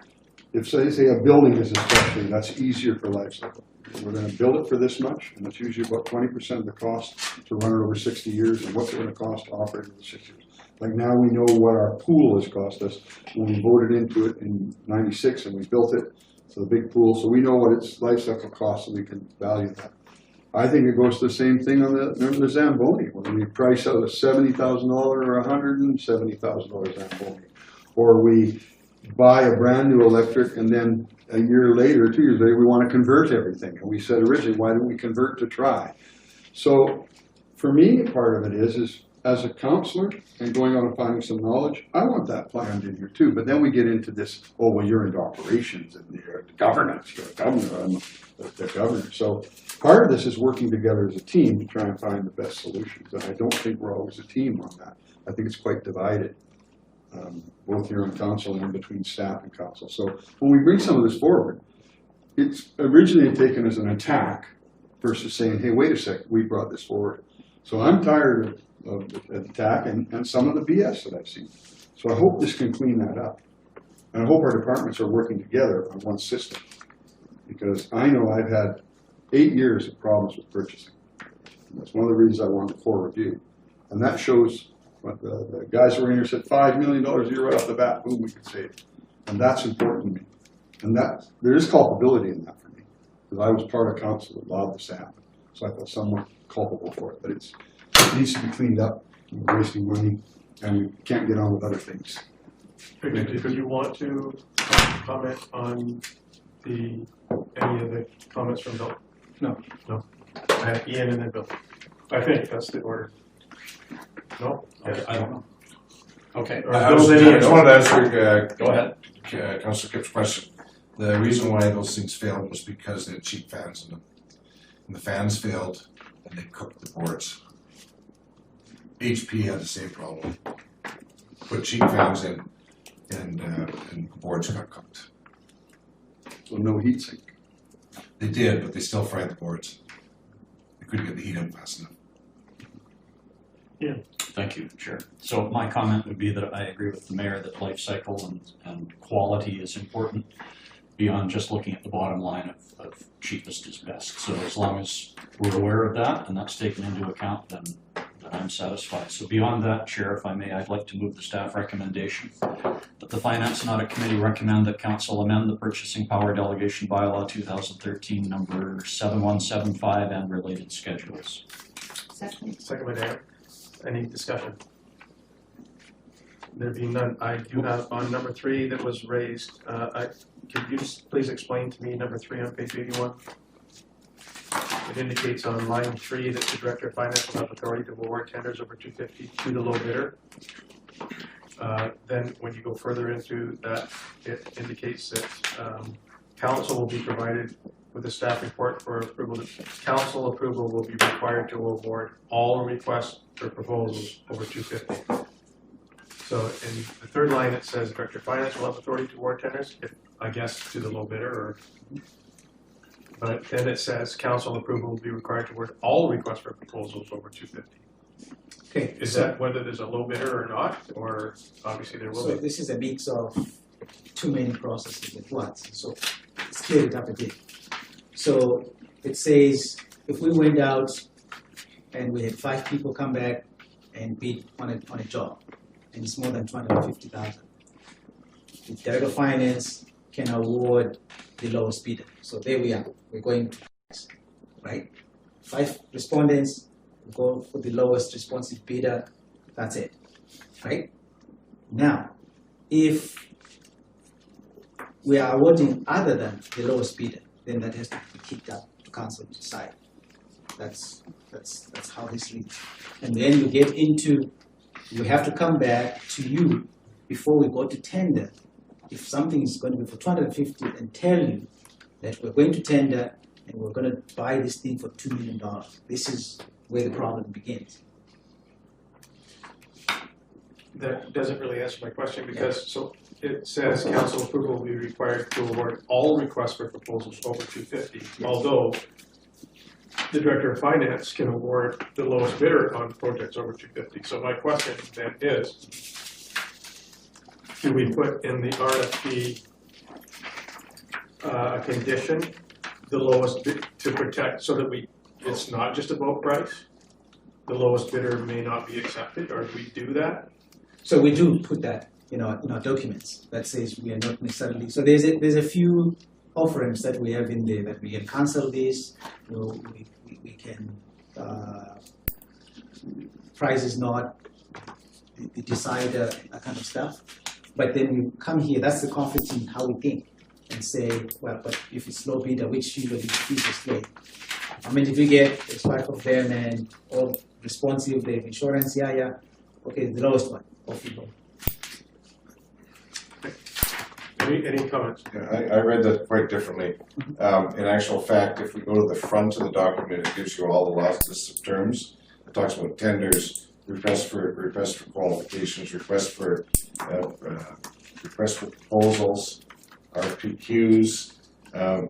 if say a building is especially, that's easier for life cycle. We're going to build it for this much, and it's usually about 20% of the cost to run it over 60 years, and what's it going to cost to operate over 6 years. Like now we know what our pool has cost us when we voted into it in '96 and we built it. So the big pool, so we know what its life cycle costs, and we can value that. I think it goes to the same thing on the Zamboni, when we price out a $70,000 or a $170,000 Zamboni, or we buy a brand new electric, and then a year later, 2 years later, we want to convert everything. And we said originally, why don't we convert to try? So for me, part of it is as a counselor and going out and finding some knowledge, I want that planned in here too. But then we get into this, oh, well, you're into operations and you're the governance, you're a governor, I'm the governor. So part of this is working together as a team to try and find the best solutions. And I don't think we're always a team on that. I think it's quite divided, both here in council and between staff and council. So when we bring some of this forward, it's originally taken as an attack versus saying, hey, wait a second, we brought this forward. So I'm tired of the attack and some of the BS that I've seen. So I hope this can clean that up. And I hope our departments are working together on one system. Because I know I've had 8 years of problems with purchasing. And that's one of the reasons I wanted a core review. And that shows what the guys who were in here said, $5 million a year right off the bat, boom, we could save. And that's important to me. And that, there is culpability in that for me, because I was part of council that allowed this to happen. So I feel somewhat culpable for it, but it needs to be cleaned up. We're wasting money, and we can't get on with other things. Victor, do you want to comment on any of the comments from Bill? No. No. Ian and then Bill. I think that's the order. No? Okay, I don't know. Okay. Or I Bill, just then wanted to answer Go ahead. Councillor Kip's question. The reason why those things failed was because they had cheap fans in them. And the fans failed, and they cooked the boards. HP had the same problem. Put cheap fans in, and the boards got cooked. So no heat sink. They did, but they still fried the boards. They couldn't get the heat up fast enough. Thank you, Chair. So my comment would be that I agree with the mayor that life cycle and quality is important beyond just looking at the bottom line of cheapest is best. So as long as we're aware of that and that's taken into account, then I'm satisfied. So beyond that, Chair, if I may, I'd like to move the staff recommendation that the Finance and Audit Committee recommend that Council amend the Purchasing Power Delegation Bylaw 2013 number 7175 and related schedules. Second. by Dan. Any discussion? There being none, I do have on number 3 that was raised. Could you just please explain to me number 3 on page 81? It indicates on line 3 that the Director of Finance will have authority to award tenders over 250 to the low bidder. Then when you go further into that, it indicates that Council will be provided with a staff report for approval. Council approval will be required to award all requests for proposals over 250. So in the third line, it says Director of Finance will have authority to award tenders, if, I guess, to the low bidder. Or, but then it says Council approval will be required to award all requests for proposals over 250. Okay. Is that whether there's a low bidder or not, or obviously there will So be? this is a mix of too many processes at once. So it's clear it up a bit. So it says if we went out and we had 5 people come back and bid on a job, and it's more than 250,000, the Director of Finance can award the lowest bidder. So there we are. We're going to, right? 5 respondents, we go for the lowest responsive bidder. That's it, right? Now, if we are awarding other than the lowest bidder, then that has to be kicked up to council to decide. That's how this reads. And then you get into, we have to come back to you before we go to tender. If something is going to be for 250 and tell you that we're going to tender and we're going to buy this thing for $2 million, this is where the problem begins. That doesn't really answer my question because so it says council approval will be required to award all requests for proposals over 250. Yes. Although the Director of Finance can award the lowest bidder on projects over 250. So my question then is, do we put in the RFP condition the lowest bid to protect so that it's not just about price? The lowest bidder may not be accepted, or do we do that? So we do put that in our documents that says we are not necessarily. So there's a few offerings that we have in there that we can cancel this. We can price is not the decider, that kind of stuff. But then we come here. That's the conflict in how we think and say, well, but if it's low bidder, which usually is this way? I mean, if you get 5 of them and all responsive, they have insurance, yeah, okay, the lowest one. Any comments? Yeah, I read that quite differently. In actual fact, if we go to the front of the document, it gives you all the last list of terms. It talks about tenders, requests for qualifications, requests for proposals, RFQs.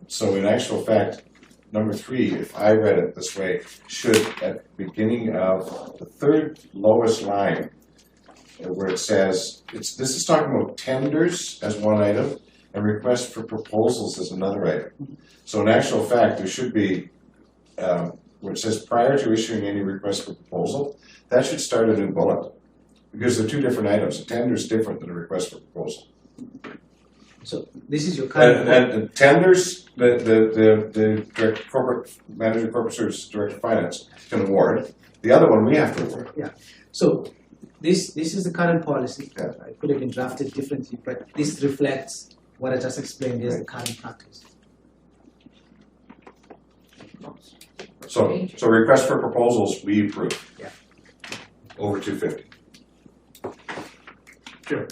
So in actual fact, number 3, if I read it this way, should at the beginning of the 3rd lowest line, where it says, this is talking about tenders as one item and requests for proposals as another item. So in actual fact, there should be where it says prior to issuing any request for proposal, that should start a new bullet. Because they're two different items. A tender is different than a request for proposal. So this is your current. And tenders, the director corporate manager, corporate services, director of finance can award. The other one we have to award. Yeah. So this is the current policy. Yeah. It could have been drafted differently, but this reflects what I just explained as the current practice. So request for proposals, we approve. Yeah. Over 250. Jim,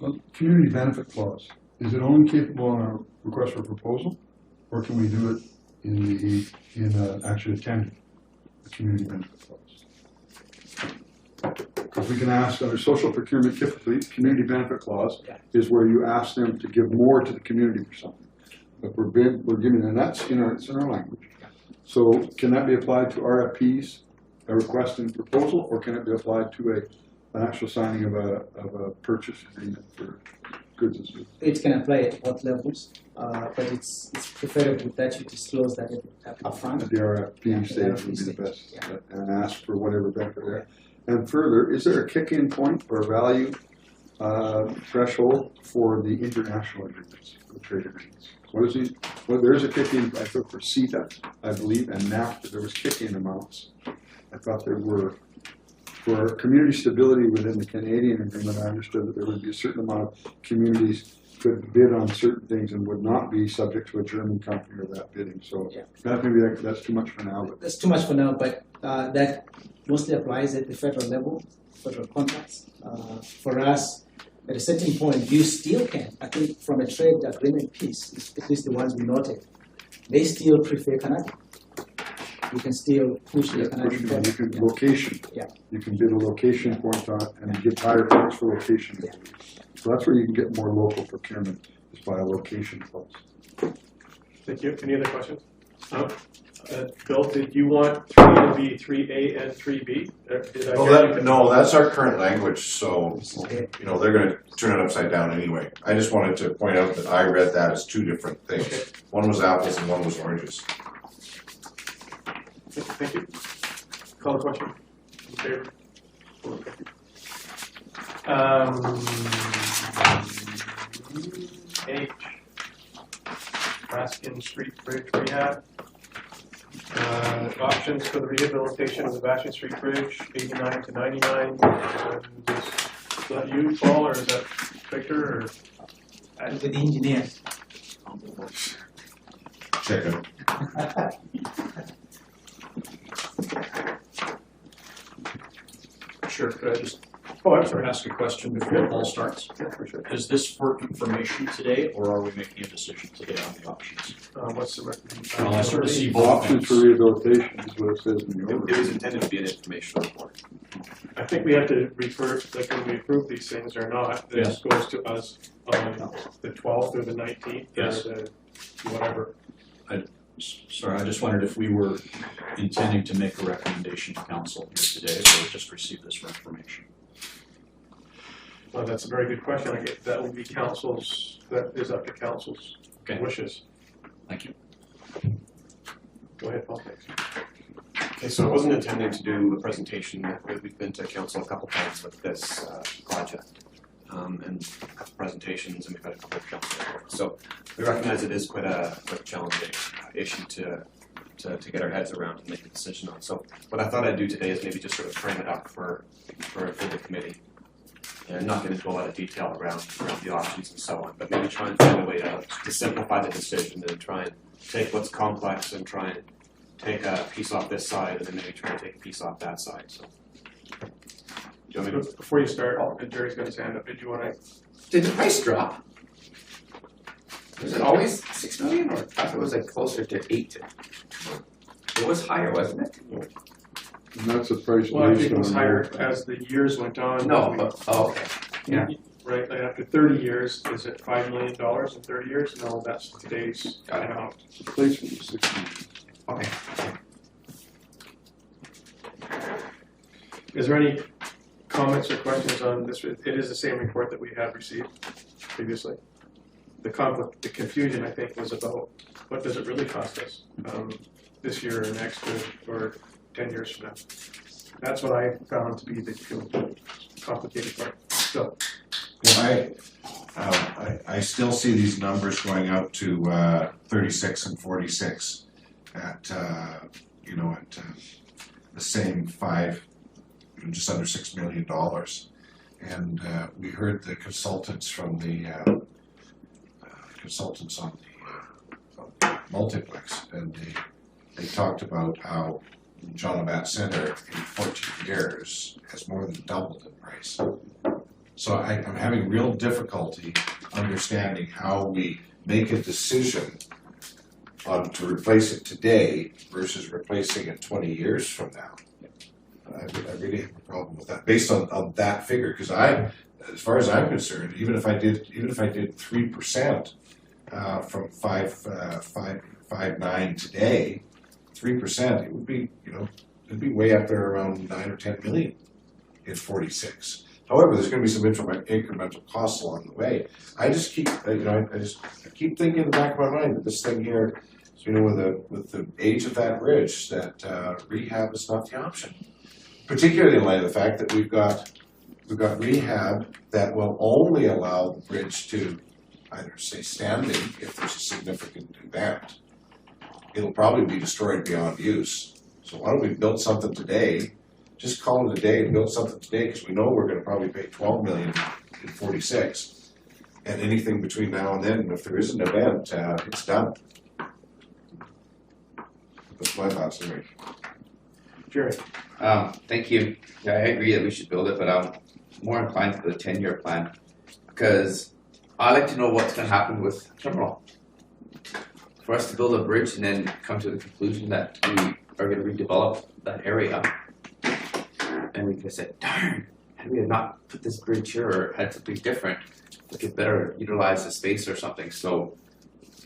Well, community benefit clause, is it only capable on a request for proposal? Or can we do it in actually a tender, a community benefit clause? Because we can ask under social procurement, typically, community benefit clause is where you ask them to give more to the community for something. But we're giving, and that's it's in our language. So can that be applied to RFPs, a request and proposal, or can it be applied to an actual signing of a purchase agreement for goods and services? It can apply at both levels, but it's preferable that you disclose that upfront. At the RFP stage would be the best, and ask for whatever benefit there. And further, is there a kick-in point or a value threshold for the international agreements, for the trade agreements? What is the? Well, there's a kick-in. I thought for CETA, I believe, and NAFTA there was kick-in amounts. I thought there were. For community stability within the Canadian agreement, I understood that there would be a certain amount of communities could bid on certain things and would not be subject to a German company or that bidding. So that's too much for now. But that's too much for now, but that mostly applies at the federal level, federal contracts. For us, at a certain point, you still can. I think from a trade agreement piece, at least the ones we noted, they still prefer Canadian. You can still push the Canadian point. You can location. Yeah. You can bid a location point on and get higher points for location. Yeah. So that's where you can get more local procurement, is by a location clause. thank you. Any other questions? No? Bill, did you want 3 to be 3A and 3B? No, that's our current language, so they're going to turn it upside down anyway. I just wanted to point out that I read that as two different things. Okay. One was apples and one was oranges. Thank you. Call the question. In favor? H. Raskin Street Bridge rehab. Options for the rehabilitation of the Bastion Street Bridge, 89 to 99. Is that you, Paul, or is that Victor? Or? With the engineers. Chicken. Sure, could I just I'm sorry. ask a question before Paul starts? Yeah, for sure. Is this for information today, or are we making a decision today on the options? What's the recommendation? Well, I sort of see both Options for things. rehabilitation is what it says in the order. It was intended to be an information report. I think we have to refer, like when we approve these things or not, this Yes. goes to us on the 12th or the 19th Yes. or the whatever. Sorry, I just wondered if we were intending to make a recommendation to council here today, or just receive this for information. Well, that's a very good question. I get that would be council's, that is up to council's wishes. Thank you. Go ahead, Paul, thanks. Okay, so I wasn't intending to do a presentation. We've been to council a couple times with this project. And a couple presentations, and we've had a couple of council reports. So we recognize it is quite a challenging issue to get our heads around and make a decision on. So what I thought I'd do today is maybe just sort of frame it up for the committee, and not get into a lot of detail around the options and so on, but maybe try and find a way to simplify the decision and try and take what's complex and try and take a piece off this side and then maybe try and take a piece off that side. So. Do you want me to? Before you start, Jerry's got his hand up. Did you want to? Did the price drop? Was it always 6 million, or I thought it was like closer to 8? It was higher, wasn't it? And that's the price. Well, I think based it was on- higher as the years went on. No, but okay. Yeah. Right, like after 30 years, is it $5 million in 30 years? No, that's today's amount. Replacement was 6 million. Okay. Is there any comments or questions on this? It is the same report that we have received previously. The conflict, the confusion, I think, was about what does it really cost us? this year or next or 10 years from now. That's what I found to be the complicated part. So, I still see these numbers going out to 36 and 46 at the same just under $6 million. And we heard the consultants from the consultants on the multiplex, and they talked about how John Labatt Center in 14 years has more than doubled in price. So I'm having real difficulty understanding how we make a decision on to replace it today versus replacing it 20 years from now. I really have a problem with that based on that figure, because as far as I'm concerned, even if I did 3% from 5.9 today, 3%, it would be it'd be way up there around 9 or 10 million in 46. However, there's going to be some incremental costs along the way. I just keep I keep thinking in the back of my mind that this thing here, with the age of that bridge, that rehab is not the option. Particularly in light of the fact that we've got rehab that will only allow the bridge to either stay standing if there's a significant event. It'll probably be destroyed beyond use. So why don't we build something today? Just call it a day and build something today, because we know we're going to probably pay $12 million in 46, and anything between now and then, if there is an event, it's done. That's my thoughts, anyway. Jerry. Thank you. Yeah, I agree that we should build it, but I'm more inclined to the 10-year plan, because I like to know what's going to happen with terminal. For us to build a bridge and then come to the conclusion that we are going to redevelop that area, and we could say, darn, had we had not put this bridge here or had something different, we could better utilize the space or something. So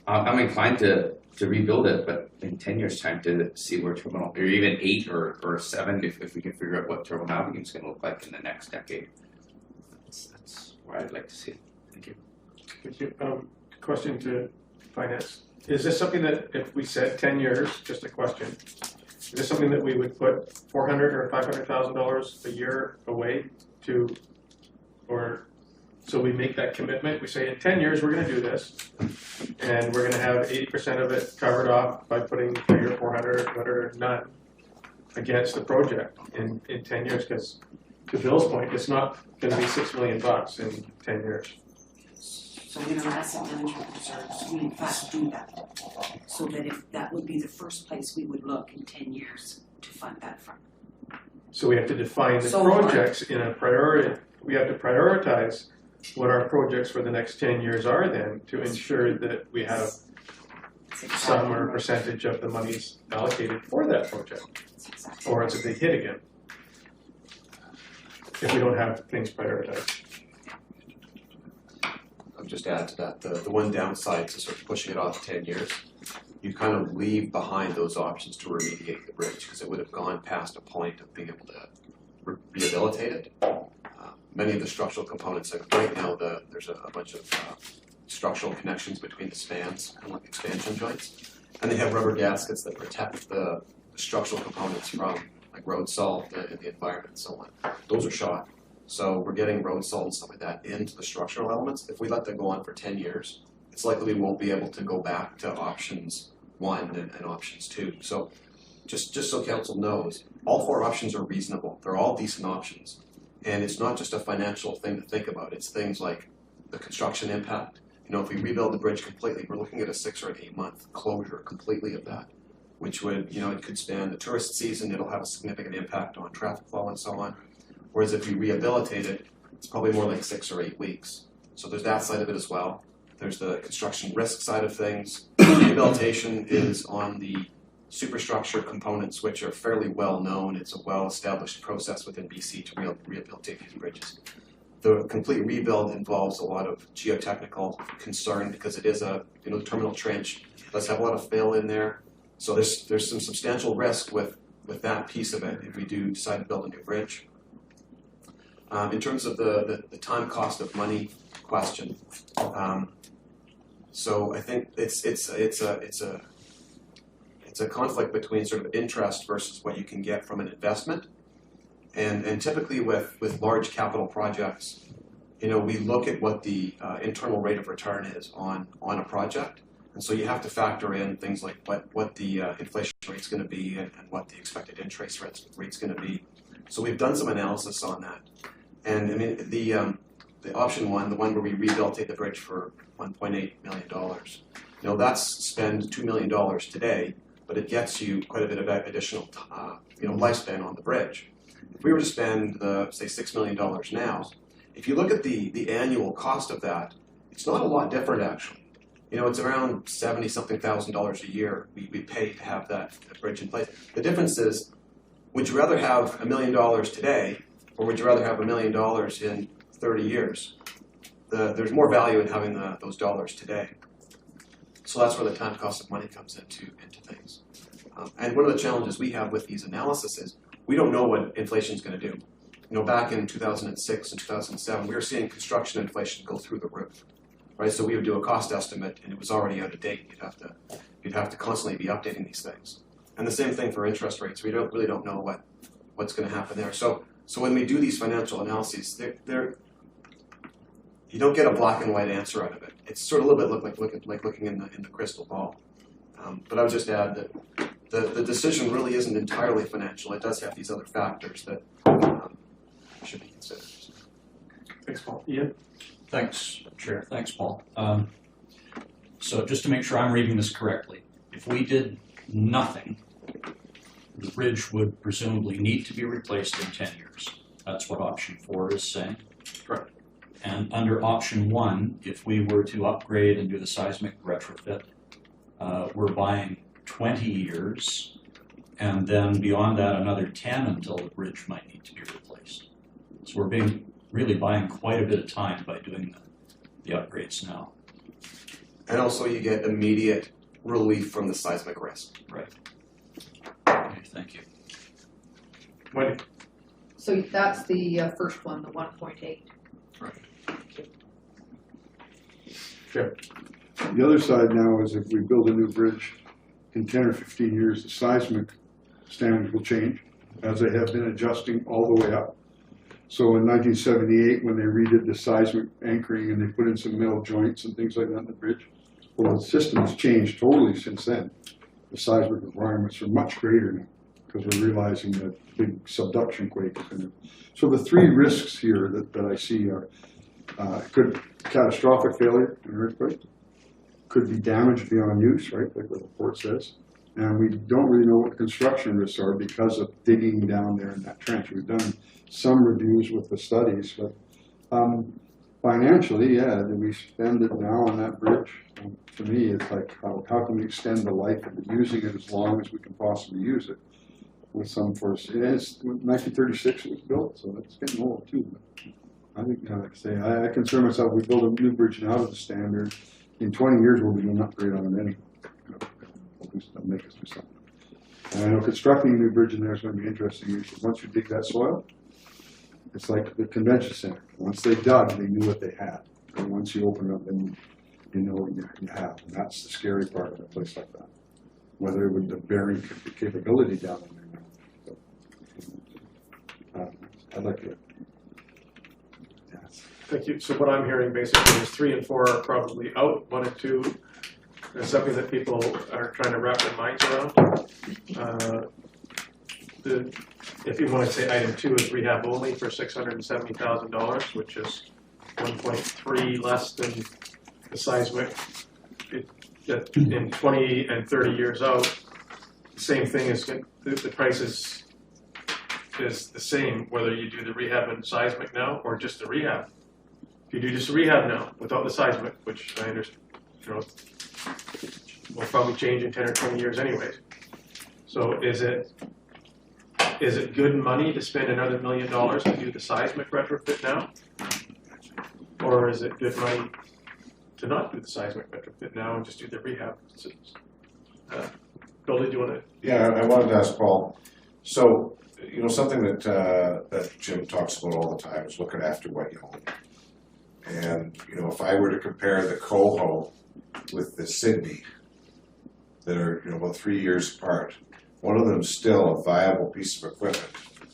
I'm inclined to rebuild it, but in 10 years' time to see where terminal, or even 8 or 7, if we can figure out what terminal navigation is going to look like in the next decade. That's where I'd like to see it. Thank you. Thank you. Question to finance. Is this something that, if we said 10 years, just a question, is this something that we would put $400,000 or $500,000 a year away to, or so we make that commitment? We say in 10 years we're going to do this, and we're going to have 80% of it covered off by putting 3 or 400, whatever, none against the project in 10 years. Because to Bill's point, it's not going to be $6 million in 10 years. So in our asset management reserves, we in fact do that. So that if that would be the first place we would look in 10 years to fund that from. So we have to define the So projects in a priority. We have to prioritize what our projects for the next 10 years are then to ensure that we have some or percentage of the monies allocated for that project. Or it's a big hit again if we don't have things prioritized. I'll just add to that, the one downside to sort of pushing it off 10 years, you kind of leave behind those options to remediate the bridge, because it would have gone past a point of being able to rehabilitate it. Many of the structural components, like right now there's a bunch of structural connections between the spans, kind of like expansion joints, and they have rubber gaskets that protect the structural components from like road salt and the environment and so on. Those are shot. So we're getting road salt and stuff like that into the structural elements. If we let them go on for 10 years, it's likely we won't be able to go back to options 1 and options 2. So just so council knows, all 4 options are reasonable. They're all decent options. And it's not just a financial thing to think about. It's things like the construction impact. If we rebuild the bridge completely, we're looking at a 6 or an 8 month closure completely of that, which would, it could span the tourist season. It'll have a significant impact on traffic flow and so on. Whereas if we rehabilitate it, it's probably more like 6 or 8 weeks. So there's that side of it as well. There's the construction risk side of things. Rehabilitation is on the superstructure components, which are fairly well known. It's a well-established process within BC to rehabilitate these bridges. The complete rebuild involves a lot of geotechnical concern because it is the terminal trench does have a lot of fill in there. So there's some substantial risk with that piece of it if we do decide to build a new bridge. In terms of the time cost of money question, so I think it's it's a conflict between sort of interest versus what you can get from an investment. And typically with large capital projects, we look at what the internal rate of return is on a project. And so you have to factor in things like what the inflation rate's going to be and what the expected interest rate's going to be. So we've done some analysis on that. And I mean, the option one, the one where we rehabilitate the bridge for $1.8 million, that's spend $2 million today, but it gets you quite a bit of additional lifespan on the bridge. If we were to spend say $6 million now, if you look at the annual cost of that, it's not a lot different actually. It's around $70-something thousand a year we pay to have that bridge in place. The difference is, would you rather have $1 million today, or would you rather have $1 million in 30 years? There's more value in having those dollars today. So that's where the time cost of money comes into things. And one of the challenges we have with these analyses is we don't know what inflation is going to do. Back in 2006 and 2007, we were seeing construction inflation go through the roof. Right, so we would do a cost estimate, and it was already out of date. You'd have to constantly be updating these things. And the same thing for interest rates. We really don't know what's going to happen there. So when we do these financial analyses, you don't get a black and white answer out of it. It's sort of a little bit like looking in the crystal ball. But I would just add that the decision really isn't entirely financial. It does have these other factors that should be considered. Thanks, Paul. Ian? Thanks, Chair. Thanks, Paul. So just to make sure I'm reading this correctly, if we did nothing, the bridge would presumably need to be replaced in 10 years. That's what option 4 is saying. Correct. And under option 1, if we were to upgrade and do the seismic retrofit, we're buying 20 years, and then beyond that another 10 until the bridge might need to be replaced. So we're really buying quite a bit of time by doing the upgrades now. And also you get immediate relief from the seismic risk. Right. Okay, thank you. Wendy? So that's the first one, the 1.8. Right. Sure. The other side now is if we build a new bridge in 10 or 15 years, the seismic standards will change, as they have been adjusting all the way up. So in 1978, when they redid the seismic anchoring and they put in some metal joints and things like that on the bridge, well, the system has changed totally since then. The seismic requirements are much greater now because we're realizing that big subduction quake is going to. So the three risks here that I see are catastrophic failure in an earthquake, could be damage beyond use, right, like the report says. And we don't really know what the construction risks are because of digging down there in that trench. We've done some reviews with the studies, but financially, yeah, do we spend it now on that bridge? To me, it's like, how can we extend the life of it, using it as long as we can possibly use it with some force? It's 1936 it was built, so it's getting old too. But I think, like I say, I concern myself, we build a new bridge now to the standard. In 20 years, we'll be doing an upgrade on it anyway. They'll make us do something. And I know constructing a new bridge in there is going to be interesting because once you dig that soil, it's like the convention center. Once they dug, they knew what they had. And once you open it up, then you know what you have. And that's the scary part of a place like that. Whether it would the bearing capability down in there now. I'd like to. Yes. Thank you. So what I'm hearing basically is 3 and 4 are probably out. 1 and 2 is something that people are trying to wrap their minds around. If you want to say item 2 is rehab only for $670,000, which is 1.3 less than the seismic. In 20 and 30 years out, same thing is the price is the same whether you do the rehab and seismic now or just the rehab. If you do just the rehab now without the seismic, which I understand, will probably change in 10 or 20 years anyways. So is it good money to spend another $1 million to do the seismic retrofit now? Or is it good money to not do the seismic retrofit now and just do the rehab? Bill, did you want to? Yeah, I wanted to ask Paul. So, something that Jim talks about all the time is looking after what you own. And, if I were to compare the Coho with the Sydney, that are, about 3 years apart. One of them is still a viable piece of equipment.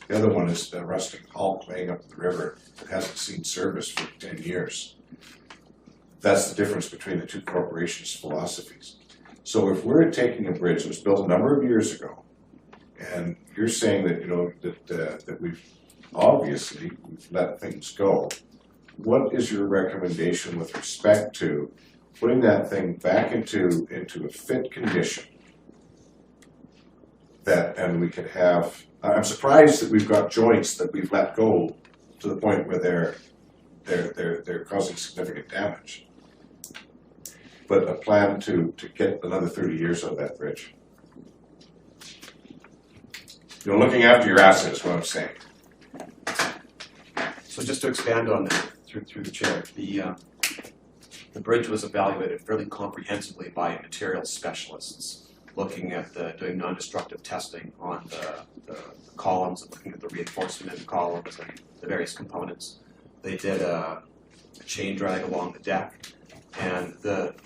The other one is a rusting hulk laying up the river that hasn't seen service for 10 years. That's the difference between the two corporations' philosophies. So if we're taking a bridge that was built a number of years ago, and you're saying that, that we've obviously let things go, what is your recommendation with respect to putting that thing back into a fit condition and we could have, I'm surprised that we've got joints that we've let go to the point where they're causing significant damage. But a plan to get another 30 years out of that bridge. Looking after your assets is what I'm saying. So just to expand on that through the chair, the bridge was evaluated fairly comprehensively by materials specialists, looking at doing non-destructive testing on the columns, and looking at the reinforcement in the columns and the various components. They did a chain drag along the deck, and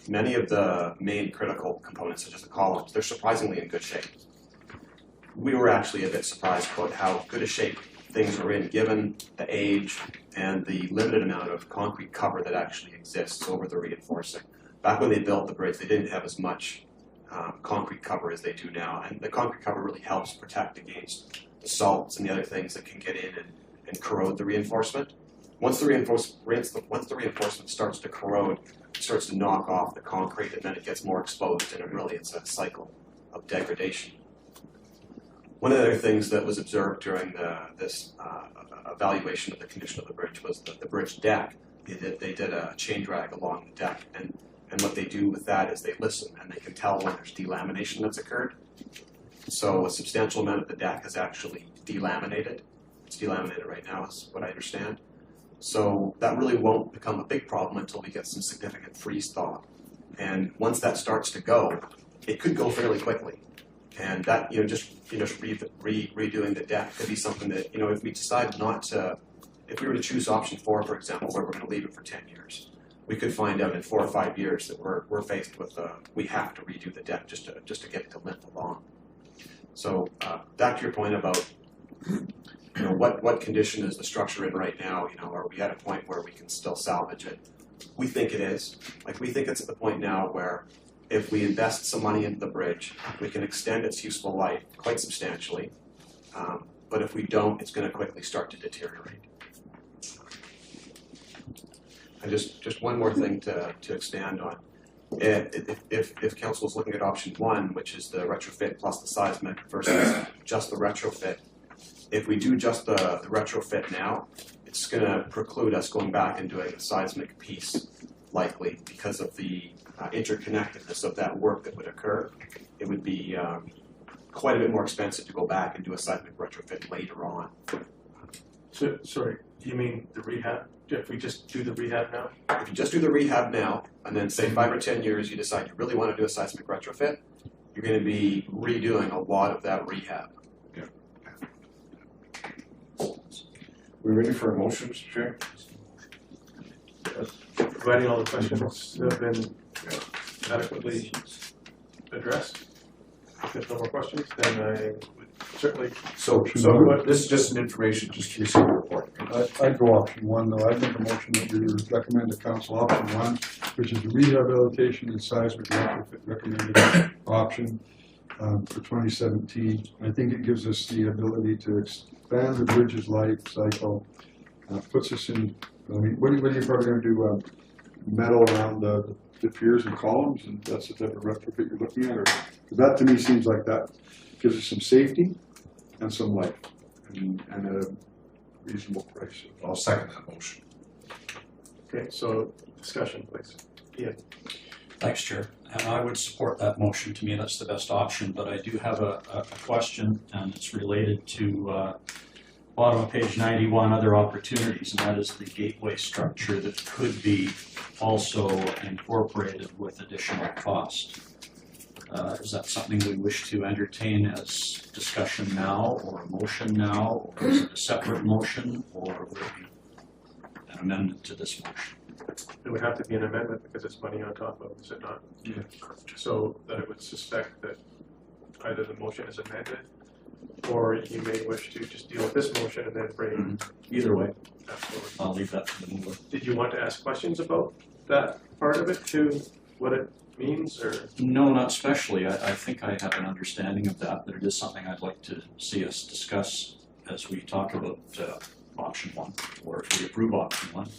many of the main critical components, such as the columns, they're surprisingly in good shape. We were actually a bit surprised about how good a shape things are in, given the age and the limited amount of concrete cover that actually exists over the reinforcing. Back when they built the bridge, they didn't have as much concrete cover as they do now, and the concrete cover really helps protect against the salts and the other things that can get in and corrode the reinforcement. Once the reinforcement starts to corrode, it starts to knock off the concrete, and then it gets more exposed, and it's a cycle of degradation. One of the other things that was observed during this evaluation of the condition of the bridge was the bridge deck. They did a chain drag along the deck, and what they do with that is they listen, and they can tell when there's delamination that's occurred. So a substantial amount of the deck is actually delaminated. It's delaminated right now, is what I understand. So that really won't become a big problem until we get some significant freeze thaw. And once that starts to go, it could go fairly quickly. And that, just redoing the deck could be something that, if we decide not to, if we were to choose option 4, for example, where we're going to leave it for 10 years, we could find out in 4 or 5 years that we're faced with, we have to redo the deck just to get it to limp along. So back to your point about, what condition is the structure in right now? Are we at a point where we can still salvage it? We think it is. We think it's at the point now where if we invest some money into the bridge, we can extend its useful life quite substantially. But if we don't, it's going to quickly start to deteriorate. And just one more thing to expand on. If council is looking at option 1, which is the retrofit plus the seismic versus just the retrofit, if we do just the retrofit now, it's going to preclude us going back and doing the seismic piece, likely, because of the interconnectedness of that work that would occur. It would be quite a bit more expensive to go back and do a seismic retrofit later on. So, sorry, you mean the rehab? If we just do the rehab now? If you just do the rehab now, and then say 5 or 10 years you decide you really want to do a seismic retrofit, you're going to be redoing a lot of that rehab. We ready for a motion, Mr. Chair? Providing all the questions have been adequately addressed. If there's no more questions, then I would certainly. So this is just an information, just to receive a report. I'd go option 1, though. I'd make a motion that we recommend to council option 1, which is rehabilitation and seismic retrofit recommended option for 2017. I think it gives us the ability to expand the bridge's life cycle, puts us in, what are you probably going to do, metal around the piers and columns, and that's the type of retrofit you're looking at? Or, that to me seems like that gives us some safety and some life and a reasonable price. I'll second that motion. Okay, so discussion, please. Yeah. Thanks, Chair. And I would support that motion. To me, that's the best option, but I do have a question, and it's related to bottom of page 91, other opportunities, and that is the gateway structure that could be also incorporated with additional cost. Is that something we wish to entertain as discussion now, or a motion now, or is it a separate motion, or would it be an amendment to this motion? it would have to be an amendment because it's money on top of, is it not? Yeah. So that it would suspect that either the motion is amended, or you may wish to just deal with this motion and then bring. Either way, that forward. I'll leave that to the mover. Did you want to ask questions about that part of it too, what it means, or? No, not especially. I think I have an understanding of that, but it is something I'd like to see us discuss as we talk about option one, or if we approve option one.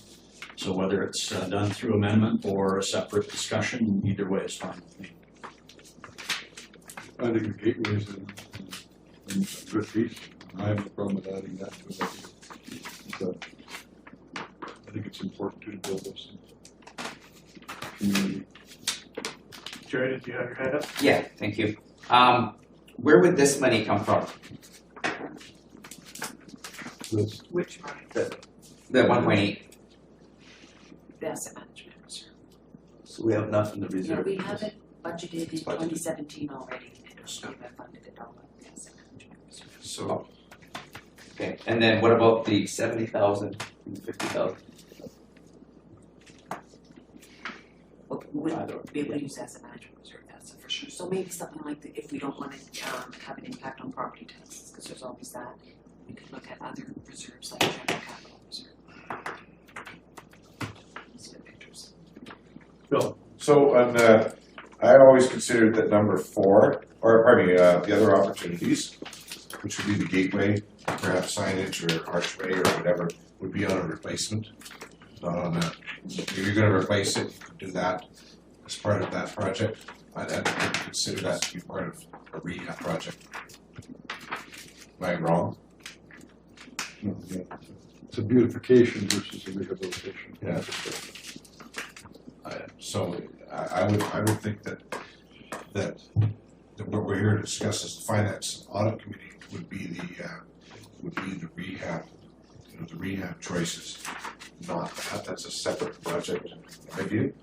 So whether it's done through amendment or a separate discussion, either way is fine with me. I think the gateway is a good piece. I have no problem with adding that to it. So, I think it's important to build this community. Jerry, did you have your hand up? Yeah, thank you. Where would this money come from? This, Which money? The 1.8? The asset management reserve. So we have enough in the Yeah, reserve. we have it budgeted in Budgeted. 2017 already, and we have funded it all in the asset management reserve. So, okay, and then what about the 70,000 and 50,000? Well, we wouldn't be able to use asset management reserve, that's for sure. So maybe something like that, if we don't want to have an impact on property taxes, because there's always that, we could look at other reserves like general capital reserve. See the pictures. Bill, So on I always considered that number 4, or pardon me, the other opportunities, which would be the gateway, perhaps signage or archway or whatever, would be on a replacement, not on that. If you're gonna replace it, you could do that as part of that project. I'd consider that to be part of a rehab project. Am I wrong? yeah. It's a beautification versus a rehabilitation. Yeah. So I would think that what we're here to discuss as the finance audit committee would be the rehab, the rehab choices, not that's a separate project, in my view.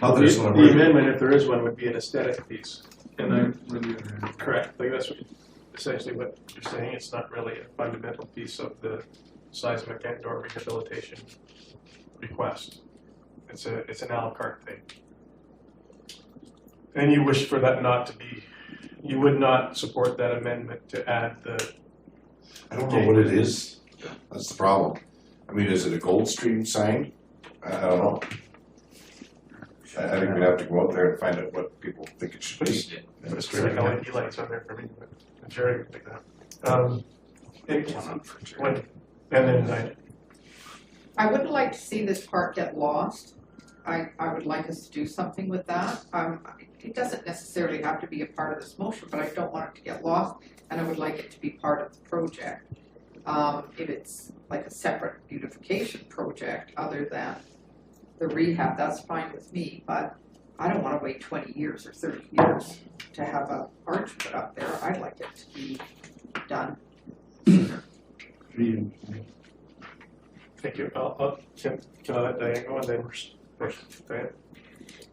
Not that it's the one of amendment, if there is one, would be an aesthetic piece, and I'm correct, like that's essentially what you're saying, it's not really a fundamental piece of the seismic and or rehabilitation request. It's an a la carte thing. And you wish for that not to be, you would not support that amendment to add the. I don't know what it is. That's the problem. I mean, is it a Goldstream sign? I don't know. I think we'd have to go out there and find out what people think it should be. It's like LED lights on there for me, but Jerry would pick that up. And then I wouldn't like to see this part get lost. I would like us to do something with that. It doesn't necessarily have to be a part of this motion, but I don't want it to get lost, and I would like it to be part of the project. If it's like a separate beautification project other than the rehab, that's fine with me, but I don't want to wait 20 years or 30 years to have a arch put up there. I'd like it to be done sooner. thank you. Can I let Diane go and then Diane?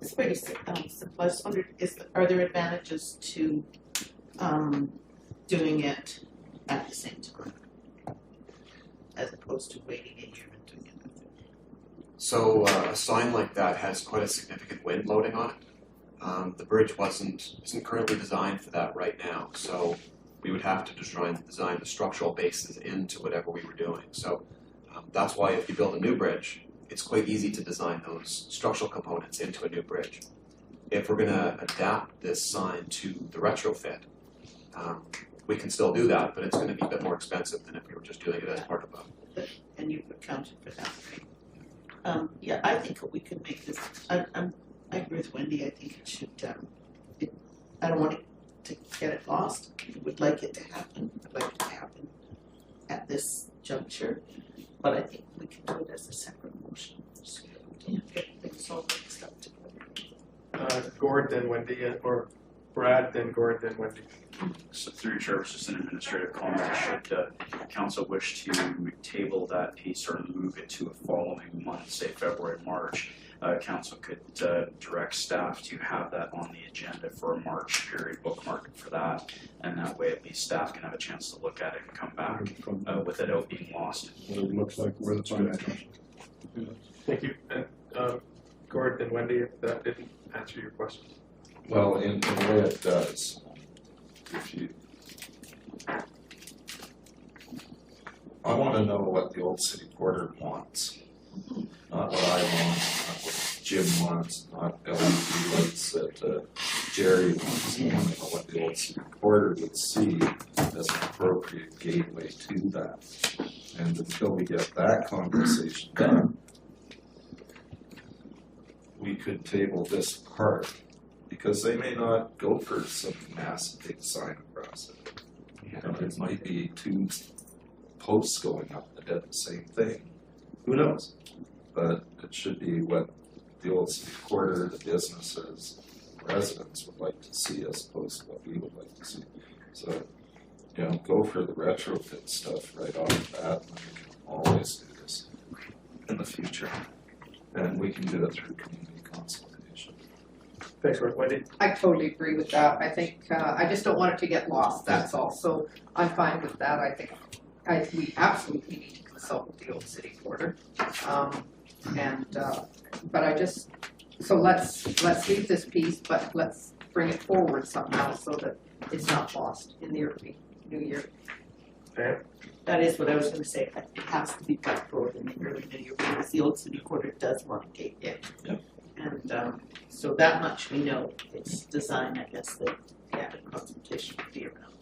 It's pretty simple. I just wondered, are there advantages to doing it at the same time? As opposed to waiting a year and doing it. So a sign like that has quite a significant wind loading on it. The bridge isn't currently designed for that right now, so we would have to design the structural bases into whatever we were doing. So that's why if you build a new bridge, it's quite easy to design those structural components into a new bridge. If we're going to adapt this sign to the retrofit, we can still do that, but it's going to be a bit more expensive than if we were just doing it as part of a. And you've accounted for that, right? Yeah, I think we could make this, I agree with Wendy, I think it should, I don't want it to get it lost. I would like it to happen, I'd like it to happen at this juncture, but I think we can do it as a separate motion. So we don't get things all mixed up together. Gord, then Wendy, or Brad, then Gord, then Wendy. So through your chair, just an administrative comment, should council wish to table that piece or move it to a following month, say February, March, council could direct staff to have that on the agenda for a March period, bookmark for that, and that way at least staff can have a chance to look at it and come back with it out being lost. What it looks like, where the financials. Gordon and Wendy, if that didn't answer your question. Well, in a way it does. If you, I want to know what the old city quarter wants, not what I want, not what Jim wants, not LED lights that Jerry wants. I want to know what the old city quarter would see as an appropriate gateway to that. And until we get that conversation done, we could table this part, because they may not go for some massive big sign across it. You know, it might be 2 posts going up that did the same thing. Who knows? But it should be what the old city quarter, the businesses, residents would like to see, as opposed to what we would like to see. So, you know, go for the retrofit stuff right off the bat. We can always do this in the future. And we can do it through community consultation. Thanks, Wendy. I totally agree with that. I think, I just don't want it to get lost, that's all. So I'm fine with that. I think we absolutely need to consult with the old city quarter. But I just, so let's leave this piece, but let's bring it forward somehow so that it's not lost in the early new year. Okay. That is what I was gonna say, it has to be brought forward in the early new year, because the old city quarter does want a gate. Yep. And so that much we know, it's design, I guess, that the added consultation would be around.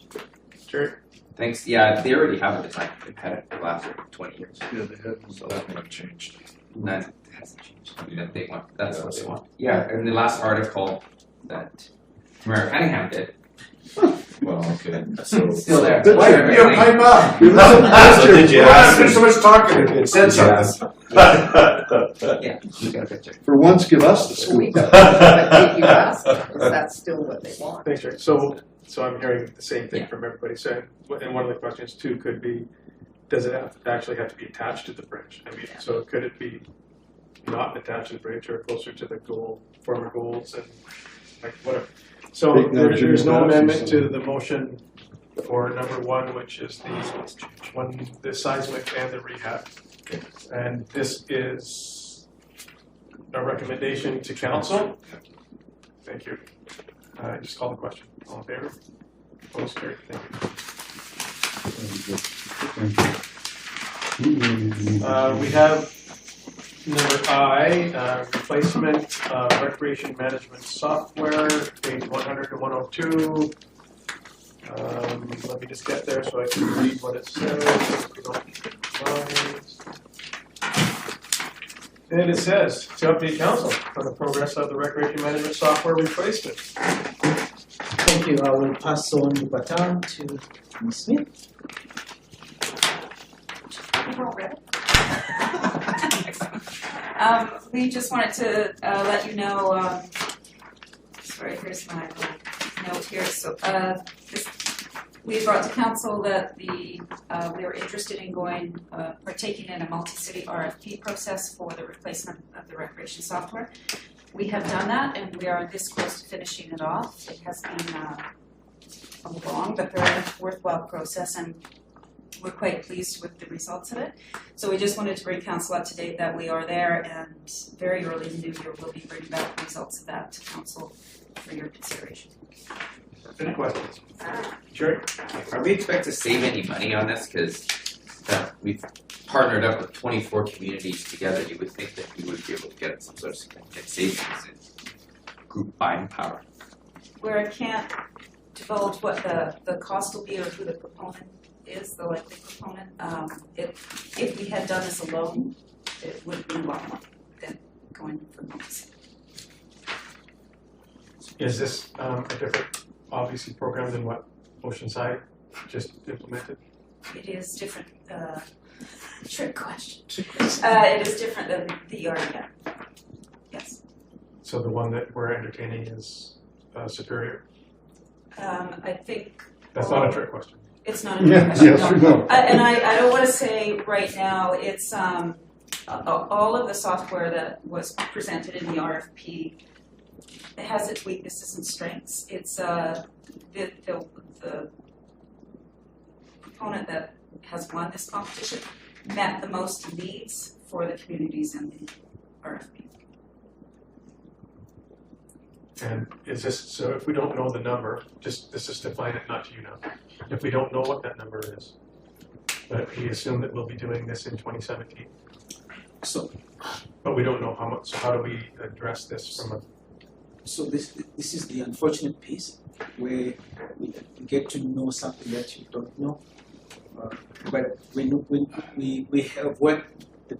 Sure. Thanks. Yeah, they already have a design. They've had it for the last 20 years. Yeah, they have, so that might have changed. That hasn't changed. That they want. That's what they want. Yeah, and the last article that Tamara Cunningham did. Well, okay. So still there. Wait, pipe up! So did you ask? There's so much talking, it said something. Yeah, you got a picture. For once, give us the We scoop. don't, but did you ask, is that still what they want? Thanks, Rick. So I'm hearing the same thing from everybody. So, and one of the questions too could be, does it actually have to be attached to the bridge? I mean, so could it be not attached to the bridge or closer to the former goals and like whatever? So there's no amendment to the motion for number 1, which is the seismic and the rehab. And this is a recommendation to council. Thank you. Just call the question. All in favor? Opposed? Carried. Thank you. We have number I, replacement recreation management software, page 100 to 102. Let me just get there so I can read what it says. If we don't and it says to update council on the progress of the recreation management software replacement. Thank you. I will pass on the baton to Ms. Smith. We just wanted to let you know, sorry, here's my note here. So we brought to council that we were interested in partaking in a multi-city RFP process for the replacement of the recreation software. We have done that, and we are this close to finishing it off. It has been a long but very worthwhile process, and we're quite pleased with the results of it. So we just wanted to bring council up to date that we are there, and very early in the new year we'll be bringing back the results of that to council for your consideration. Any questions? Sure. Are we expect to save any money on this? Because we've partnered up with 24 communities together. You would think that we would be able to get some sort of significant savings in group buying power. Where I can't divulge what the cost will be or who the proponent is, the likely proponent. If we had done this alone, it would have been a lot more than going for months. Is this a different, obviously, program than what Oceanside just implemented? It is different. Trick question. It is different than the RDM. Yes. So the one that we're entertaining is superior? I think. That's not a trick question. It's not a trick question. Yes or no? And I don't want to say right now, it's all of the software that was presented in the RFP, it has its weaknesses and strengths. It's the proponent that has won this competition met the most needs for the communities in the RFP. And is this, so if we don't know the number, just, this is to Planet, not to you now. If we don't know what that number is, but we assume that we'll be doing this in 2017. So, But we don't know how much, so how do we address this from a, so this is the unfortunate piece where we get to know something that you don't know. But we have worked the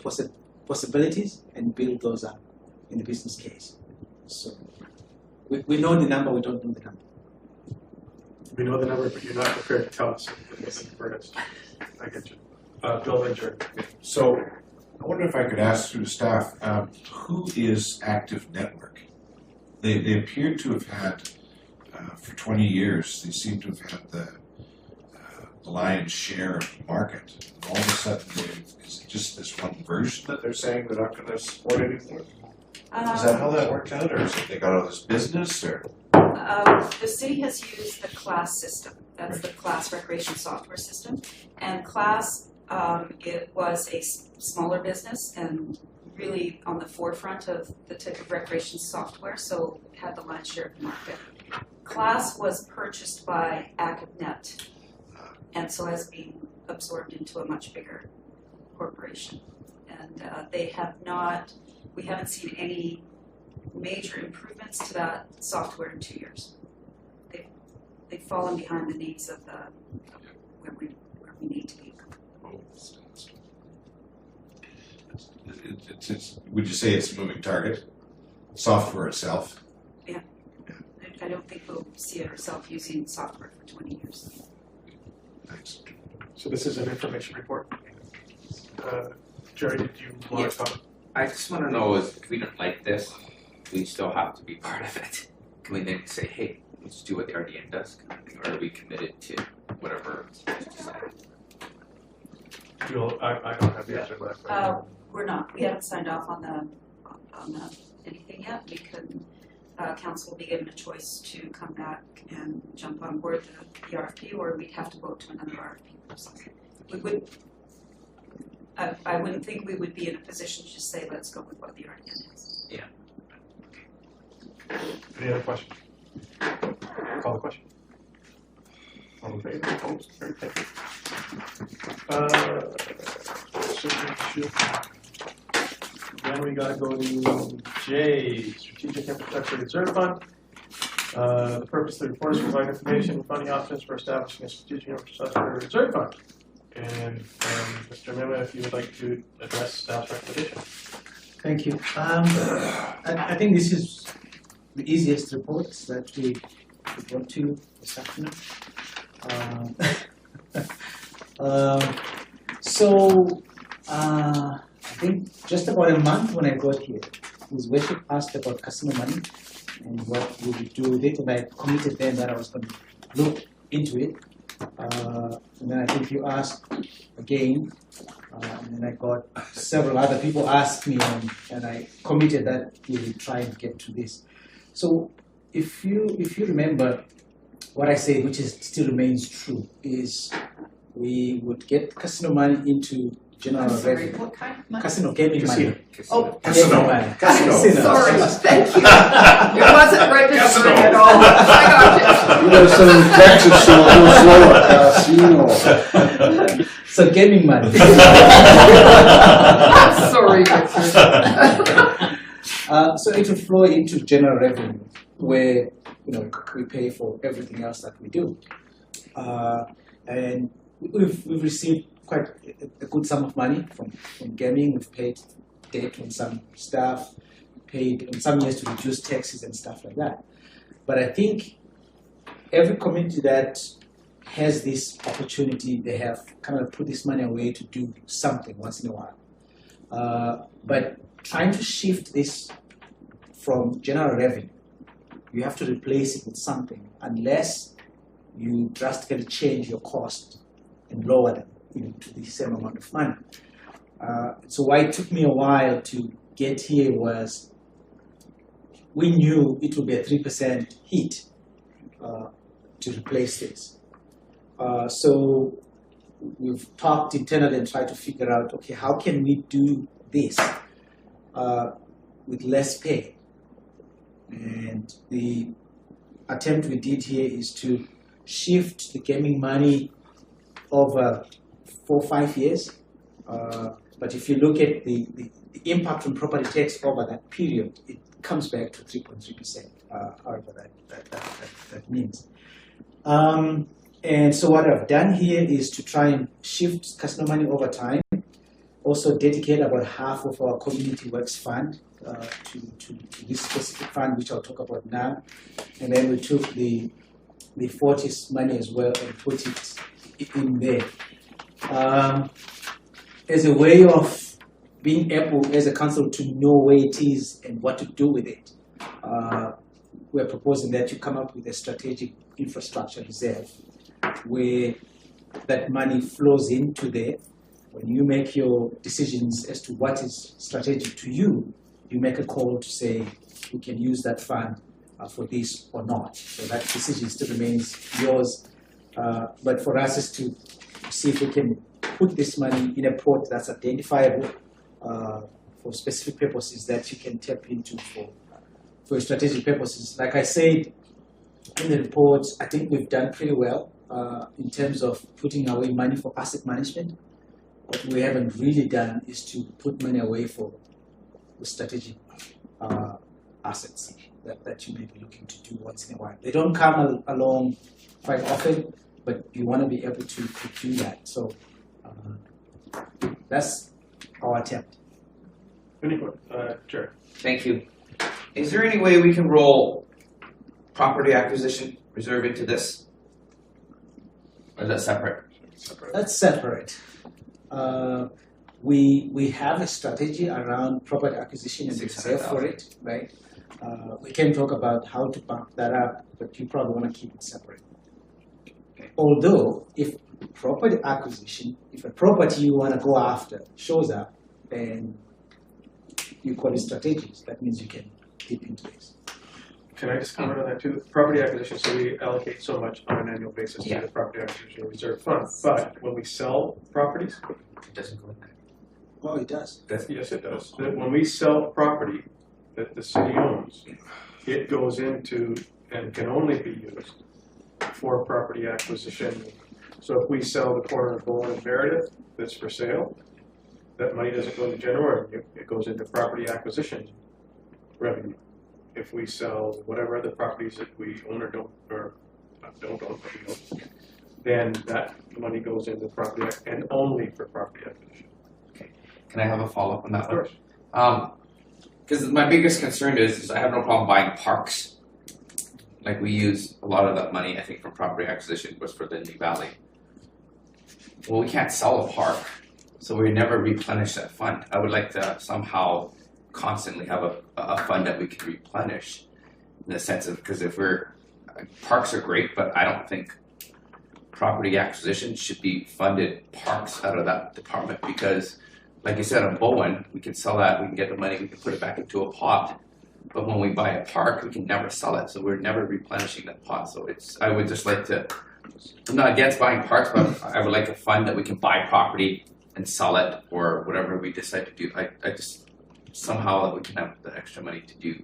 possibilities and build those up in the business case. So we know the number, we don't know the number. we know the number, but you're not prepared to tell us what the number is. I get you. Bill Venture. So I wonder if I could ask through the staff, who is Active Network? They appear to have had, for 20 years, they seem to have had the lion's share of the market. And all of a sudden, is it just this one version that they're saying they're not going to support anymore? Is that how that worked out, or is it they got out of this business, or? The city has used the CLASS system. That's the CLASS recreation software system. And CLASS, it was a smaller business and really on the forefront of the type of recreation software, so it had the lion's share of the market. CLASS was purchased by ActiveNet, and so has been absorbed into a much bigger corporation. And we haven't seen any major improvements to that software in 2 years. They've fallen behind the needs of where we need to be. Would you say it's a moving target? Software itself? Yeah. I don't think we'll see ourselves using software for 20 years. Thanks. So this is an information report. Jerry, did you want to talk? I just want to know if we don't like this, we still have to be part of it. Can we then say, hey, let's do what the RDN does, kind of thing, or are we committed to whatever is decided? I don't have the answer to that question. We're not. We haven't signed off on anything yet. We can, council will be given a choice to come back and jump on board the RFP, or we'd have to vote to another RFP process. We would. I wouldn't think we would be in a position to just say, let's go with what the RDN is. Yeah. Any other questions? Call the question. All in favor? Opposed? Carried. Thank you. Then we gotta go to J, Strategic Infrastructure Reserve Fund. The purpose of the report is to provide information and funding options for establishing a Strategic Infrastructure Reserve Fund. And Mr. Mema, if you would like to address staff's recommendation. Thank you. I think this is the easiest report that we brought to you this afternoon. I think just about a month when I got here, Ms. Worship asked about customer money and what we would do with it, and I committed then that I was going to look into it. And then I think you asked again, and then I got several other people ask me, and I committed that we will try and get to this. So if you remember what I said, which still remains true, is we would get casino money into general revenue. What kind of money? Casino gaming money. Oh, Casino money. Casino. sorry, thank you. It wasn't registering at all. I got You gotta send them Texas so a little slower, casino. So gaming money. I'm sorry, Richard. So it will flow into general revenue, where we pay for everything else that we do, and we've received quite a good sum of money from gaming. We've paid debt on some stuff, paid in some years to reduce taxes and stuff like that. But I think every community that has this opportunity, they have kind of put this money away to do something once in a while. But trying to shift this from general revenue, you have to replace it with something unless you drastically change your cost and lower them to the same amount of money. So why it took me a while to get here was we knew it would be a 3% hit to replace this. So we've talked internally and tried to figure out, okay, how can we do this with less pay? And the attempt we did here is to shift the gaming money over 4 or 5 years. But if you look at the impact on property tax over that period, it comes back to 3.3%, however that means. And so what I've done here is to try and shift customer money over time, also dedicate about half of our community works fund to this specific fund, which I'll talk about now. And then we took the Fortis money as well and put it in there. As a way of being able, as a council, to know where it is and what to do with it, we're proposing that you come up with a strategic infrastructure reserve where that money flows into there. When you make your decisions as to what is strategic to you, you make a call to say, we can use that fund for this or not. So that decision still remains yours. But for us is to see if we can put this money in a pot that's identifiable for specific purposes that you can tap into for strategic purposes. Like I said in the report, I think we've done pretty well in terms of putting away money for asset management. What we haven't really done is to put money away for the strategic assets that you may be looking to do once in a while. They don't come along quite often, but you want to be able to do that. So that's our attempt. Chair. Thank you. Is there any way we can roll property acquisition reserve into this? Or is that separate? That's separate. We have a strategy around property acquisition and reserve for it, right? We can talk about how to back that up, but you probably want to keep it separate. Although, if property acquisition, if a property you want to go after shows up, then you call it strategic. That means you can dip into this. Can I just comment on that too? Property acquisition, so we allocate so much on an annual basis to the property acquisition reserve fund. But when we sell properties, it doesn't go in there. Oh, it does. Yes, it does. When we sell property that the city owns, it goes into and can only be used for property acquisition. So if we sell the corner of Bowen and Meredith that's for sale, that money doesn't go into general revenue, it goes into property acquisition revenue. If we sell whatever other properties that we own or don't own, then that money goes into property and only for property acquisition. Okay. Can I have a follow-up on that? Of course. Because my biggest concern is I have no problem buying parks. Like we use a lot of that money, I think, from property acquisition was for the New Valley. Well, we can't sell a park, so we never replenish that fund. I would like to somehow constantly have a fund that we can replenish in the sense of, because if parks are great, but I don't think property acquisition should be funded parks out of that department because, like you said, on Bowen, we can sell that, we can get the money, we can put it back into a pot. But when we buy a park, we can never sell it, so we're never replenishing that pot. So I would just like to, I'm not against buying parks, but I would like a fund that we can buy property and sell it or whatever we decide to do. I just, somehow that we can have the extra money to do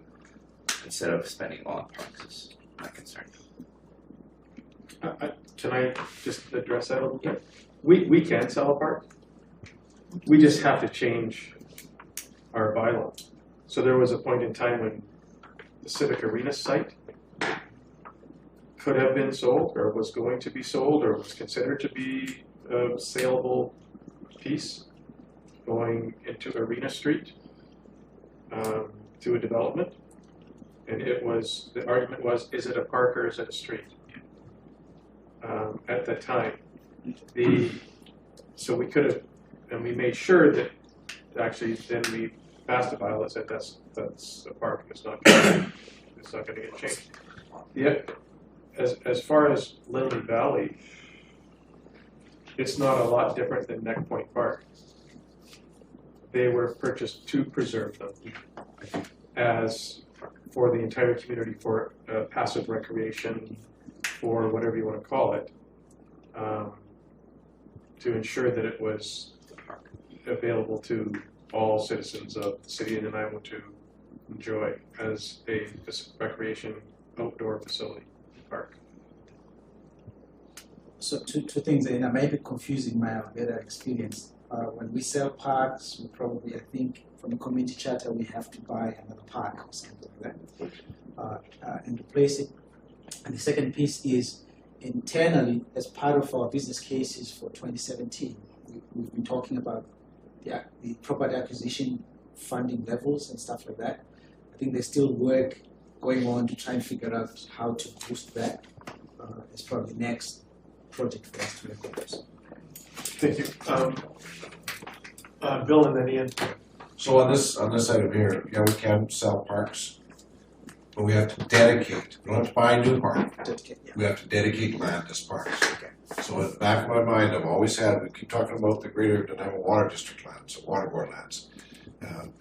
instead of spending it all on parks is my concern. Can I just address that a little bit? We can sell a park. We just have to change our bylaw. So there was a point in time when the Civic Arena site could have been sold or was going to be sold or was considered to be a saleable piece going into Arena Street to a development. And the argument was, is it a park or is it a street? At that time, so we could have, and we made sure that actually then we passed a bylaw that said that's a park. It's not going to get changed. Yet, as far as Lindley Valley, it's not a lot different than Neck Point Park. They were purchased to preserve them as for the entire community for passive recreation, or whatever you want to call it, to ensure that it was available to all citizens of the city of Nanaimo to enjoy as a recreation outdoor facility park? So two things, and I might be confusing my better experience. When we sell parks, we probably, I think, from the community charter, we have to buy another park or something like that, and replace it. And the second piece is internally, as part of our business cases for 2017, we've been talking about the property acquisition funding levels and stuff like that. I think there's still work going on to try and figure out how to boost that. It's probably the next project for us to look at. Thank you. Bill and then Ian. So on this item here, yeah, we can sell parks, but we have to dedicate. We don't have to buy a new park. We have to dedicate land as parks. So in the back of my mind, I've always had, we keep talking about the Greater Nanaimo Water District lands, or water board lands.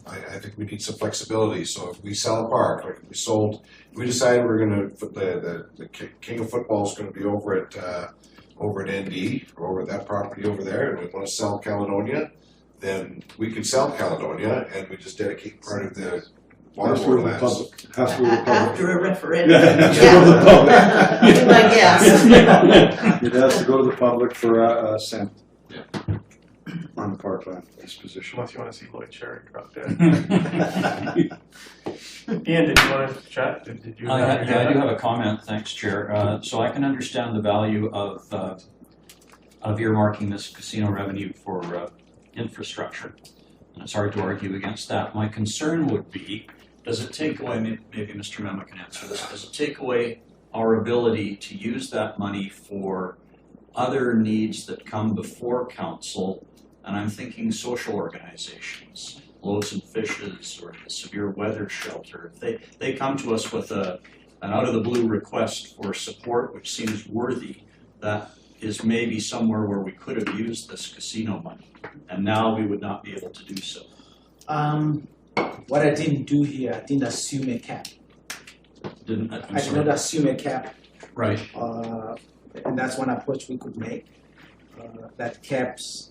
I think we need some flexibility. So if we sell a park, like if we decide we're going to, the King of Football is going to be over at ND, or over that property over there, and we want to sell Caledonia, then we could sell Caledonia and we just dedicate part of the water board lands. After a referendum. Yeah, it has to go to the public. I guess. It has to go to the public for assent. Yeah. On the parkland disposition. Unless you want to see Lloyd Cherry drop dead. Ian, did you want to chat? Did you? I do have a comment, thanks, Chair. So I can understand the value of earmarking this casino revenue for infrastructure. And it's hard to argue against that. My concern would be, does it take away, maybe Mr. Mema can answer this, does it take away our ability to use that money for other needs that come before council? And I'm thinking social organizations, Loaves and Fishes, or the severe weather shelter. If they come to us with an out-of-the-blue request for support, which seems worthy, that is maybe somewhere where we could have used this casino money, and now we would not be able to do so. What I didn't do here, I didn't assume a cap. I did not assume a cap. Right. And that's one approach we could make. That caps,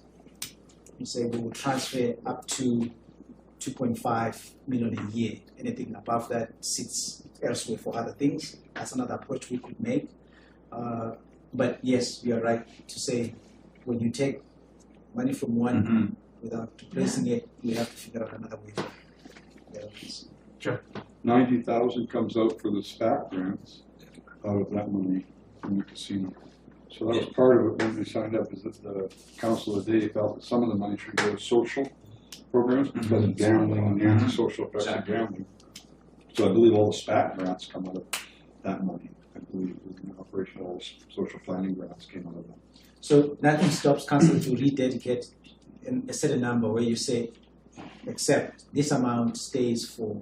you say we will transfer up to 2.5 million a year. Anything above that sits elsewhere for other things. That's another approach we could make. But yes, you are right to say when you take money from one without replacing it, you have to figure out another way. Sure. 90,000 comes out for the SPAC grants out of that money from the casino. So that was part of it when we signed up, is that the council of the day felt that some of the money should go to social programs because of gambling and the anti-social effects of gambling. So I believe all the SPAC grants come out of that money. I believe the operational social planning grants came out of that. So nothing stops council to rededicate a certain number where you say, except this amount stays for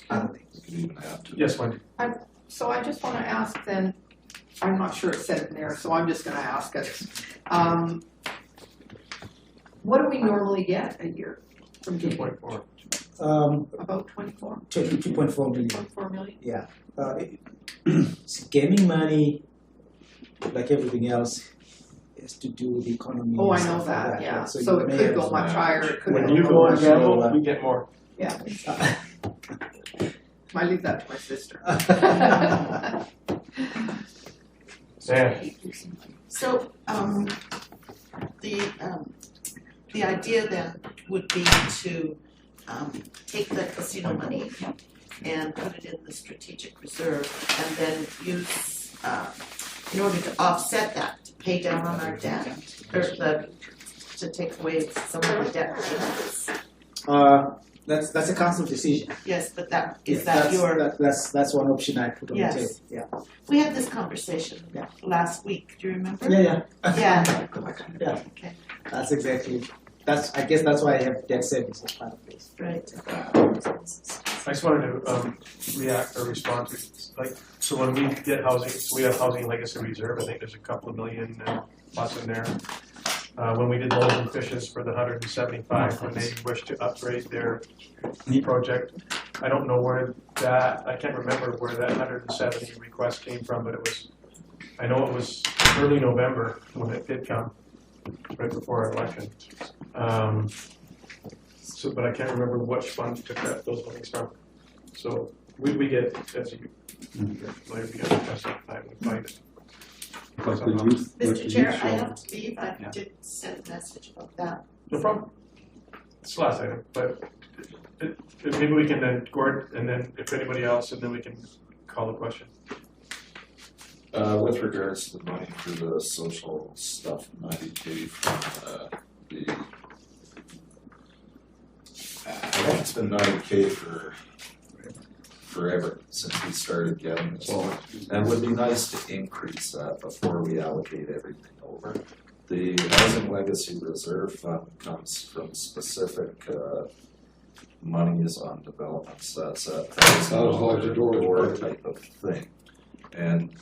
other things. Yes, Wendy. So I just want to ask then, I'm not sure it said in there, so I'm just going to ask it. What do we normally get a year from gaming? 2.4. About 24? 2.4 million. 2.4 million? Yeah. Gaming money, like everything else, has to do with the economy. Oh, I and know stuff like that, yeah. So So you it may could have go to- much higher, it could When go you go on much gamble, lower. you get more. Yeah. I leave that to my sister. Sam. So, the idea then would be to take the casino money and put it in the strategic reserve and then use, in order to offset that, to pay down on our debt, or to take away some of the debt payments. That's a council decision. Yes, but that, Yeah, is that your? that's one option I put on the Yes. table. Yeah. We had this conversation Yeah. last week, do you remember? Yeah. Yeah. Yeah. Okay, That's exactly. I guess that's why I have debt service as part of this. right. I just wanted to react or respond to, like, so when we get housing, so we have housing legacy reserve, I think there's a couple of million plus in there. When we did Loaves and Fishes for the 175, when they wished to upgrade their project, I don't know where that, I can't remember where that 170 request came from, but it was, I know it was early November when it did come, right before our election. So, but I can't remember which fund we took those monies from. So we get, as you, later we get I would find it. Mr. Chair, I have to leave, I did send a message about that. No problem. It's the last item, but maybe we can then, Gord, and then if anybody else, and then we can call the question. With regards to the money for the social stuff, 90K from the, I think it's been 90K for forever since we started getting this. And it would be nice to increase that before we allocate everything over. The Housing Legacy Reserve Fund comes from specific monies on developments. That's a $1,000 type of thing. And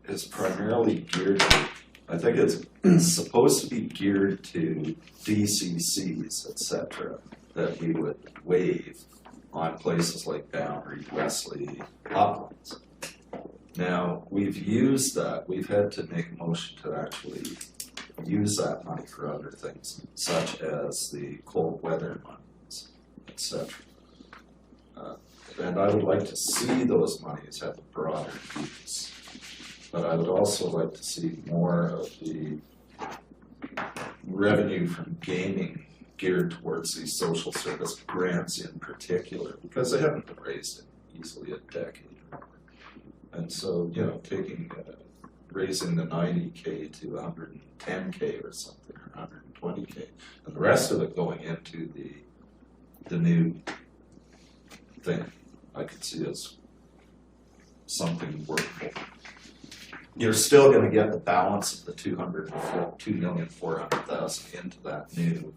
is primarily geared to, I think it's supposed to be geared to DCCs, etc., that we would waive on places like Boundary, Wesley, Uplands. Now, we've used that, we've had to make a motion to actually use that money for other things, such as the cold weather monies, etc. And I would like to see those monies have a broader use. But I would also like to see more of the revenue from gaming geared towards these social service grants in particular, because they haven't been raised in easily a decade. And so, you know, raising the 90K to 110K or something, or 120K, and the rest of it going into the new thing, I could see as something workable. You're still going to get the balance of the 2,400,000 into that new,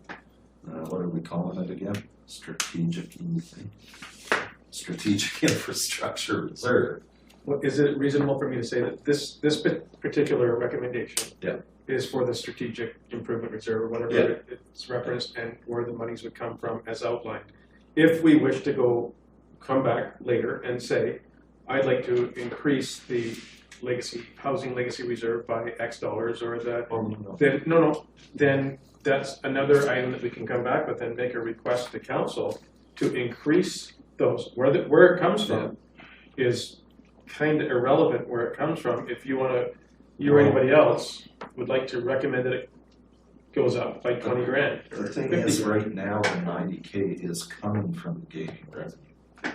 what are we calling it again? Strategic infrastructure reserve. Well, is it reasonable for me to say that this particular recommendation is for the strategic improvement reserve, or whatever it's referenced, and where the monies would come from as outlined? If we wish to come back later and say, I'd like to increase the housing legacy reserve by X dollars, or that, then that's another item that we can come back with and make a request to council to increase those. Where it comes from is kind of irrelevant where it comes from. If you want to, you or anybody else would like to recommend that it goes up by 20 grand. The thing is, right now, the 90K is coming from the gaming revenue.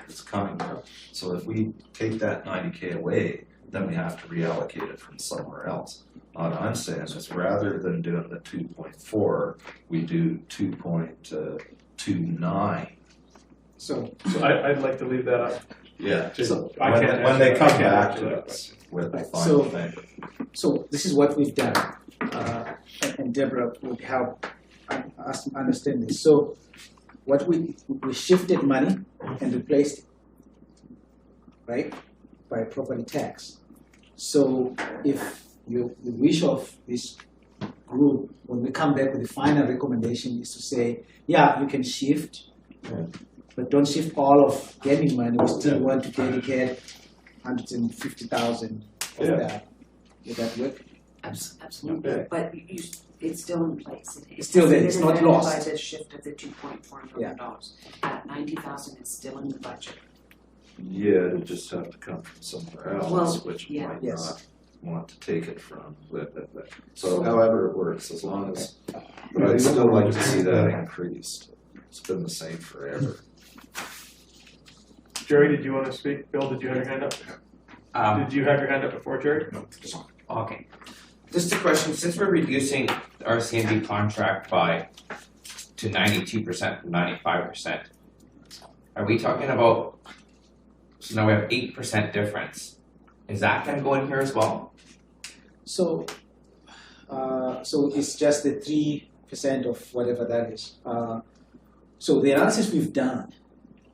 It's coming from. So if we take that 90K away, then we have to reallocate it from somewhere else. What I'm saying is, rather than doing the 2.4, we do 2.29. So I'd like to leave that up. Yeah. So when they come back to us with the final thing. So this is what we've done, and Deborah would help us understand this. So what we shifted money and replaced it, right, by property tax. So if the wish of this group, when we come back with the final recommendation, is to say, yeah, you can shift, but don't shift all of gaming money. We still want to dedicate 150,000 of that. Would that work? Absolutely, but it's still in place. It's still there. It's not lost. By the shift of the $2.4 million. That 90,000 is still in the budget. Yeah, it'll just have to come from somewhere else, which might not want to take it from. So however it works, as long as, but I'd still like to see that increased. It's been the same forever. Jerry, did you want to speak? Bill, did you have your hand up? Did you have your hand up before, Jerry? No, Okay. Just a question, since we're reducing the RCMB contract to 92% from 95%, are we talking about, so now we have 8% difference. Is that going to go in here as well? So, so it's just the 3% of whatever that is. So the analysis we've done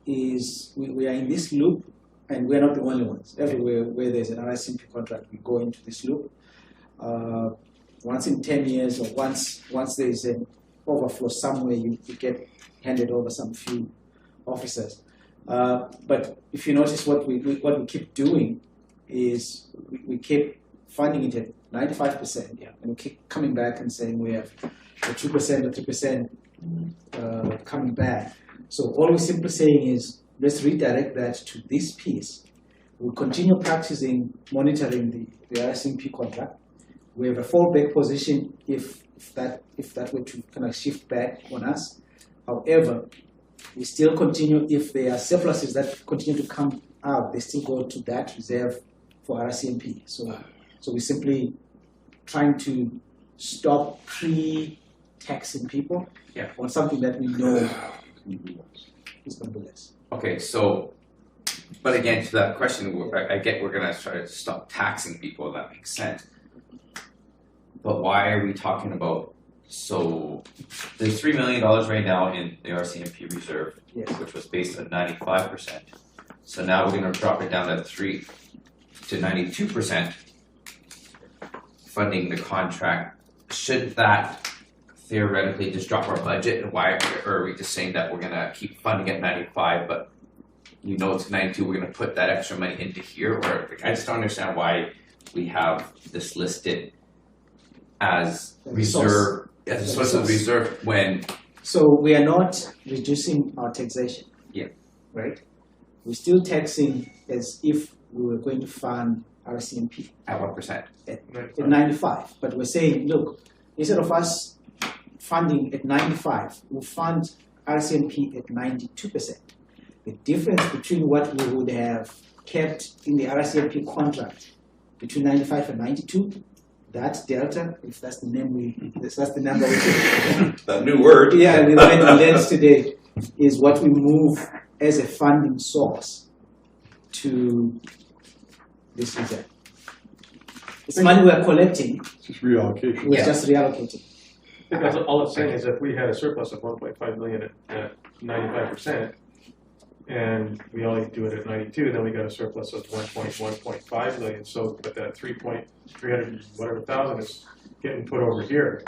is we are in this loop, and we're not the only ones. Everywhere where there's an RCMP contract, we go into this loop. Once in 10 years, or once there's an overflow somewhere, you get handed over some few officers. But if you notice, what we keep doing is we keep funding it at 95%, and we keep coming back and saying we have a 2% or 3% coming back. So all we're simply saying is, let's redirect that to this piece. We'll continue practicing monitoring the RCMP contract. We have a fallback position if that were to kind of shift back on us. However, we still continue, if there are surpluses that continue to come out, they still go to that reserve for RCMP. So we're simply trying to stop pre-taxing people on something that we know is going to be less. Okay, so, but again, to that question, I get we're gonna try to stop taxing people, that makes sense. But why are we talking about, so, there's $3 million right now in the RCMP reserve, which was based on 95%. So now we're gonna drop it down to 92% funding the contract. Should that theoretically just drop our budget, and why or are we just saying that we're gonna keep funding at 95, but you know it's 92, we're gonna put that extra money into here? Or I just don't understand why we have this listed as reserve, as a source of reserve when. So we are not reducing our taxation. Yeah. Right? We're still taxing as if we were going to fund RCMP. At what percent? At 95. But we're saying, look, instead of us funding at 95, we'll fund RCMP at 92%. The difference between what we would have kept in the RCMP contract between 95 and 92, that delta, if that's the name that's the number we that new word. Yeah, we learned today, is what we move as a funding source to this reserve. It's money we are collecting. It's just reallocation. We're just reallocating. Because all it's saying is if we had a surplus of 1.5 million at 95%, and we only do it at 92, then we got a surplus of 1.5 million. So, but that 300 whatever thousand is getting put over here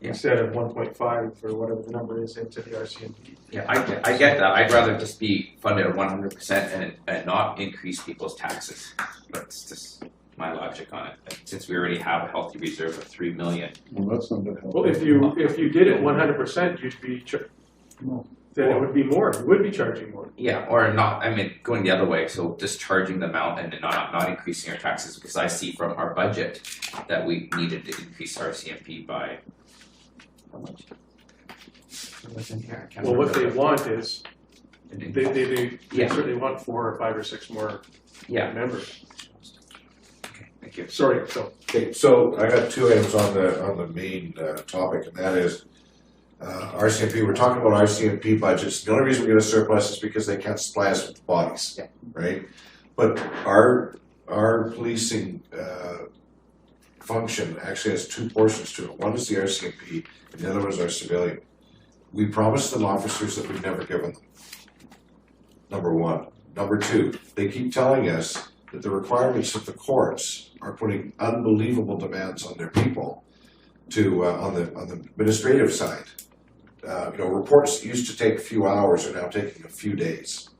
instead of 1.5 or whatever the number is into the RCMP. Yeah, I get that. I'd rather just be funded at 100% and not increase people's taxes. That's just my logic on it. Since we already have a healthy reserve of 3 million. Well, that's not that helpful. Well, if you did it 100%, you'd be then it would be more. You would be charging more. Yeah, or not. I mean, going the other way. So just charging the amount and not increasing our taxes, because I see from our budget that we needed to increase our CMP by how much? What's in here? I can't Well, what they remember. want is they certainly want 4 or 5 or 6 more members. Okay, thank you. Sorry. So Okay, so I got 2 items on the main topic, and that is RCMP. We're talking about RCMP budgets. The only reason we get a surplus is because they can't supply us with bodies, right? But our policing function actually has 2 portions to it. One is the RCMP, and the other one is our civilian. We promised them officers that we've never given them. Number 1. Number 2, they keep telling us that the requirements of the courts are putting unbelievable demands on their people to on the administrative side. Reports used to take a few hours are now taking a few days.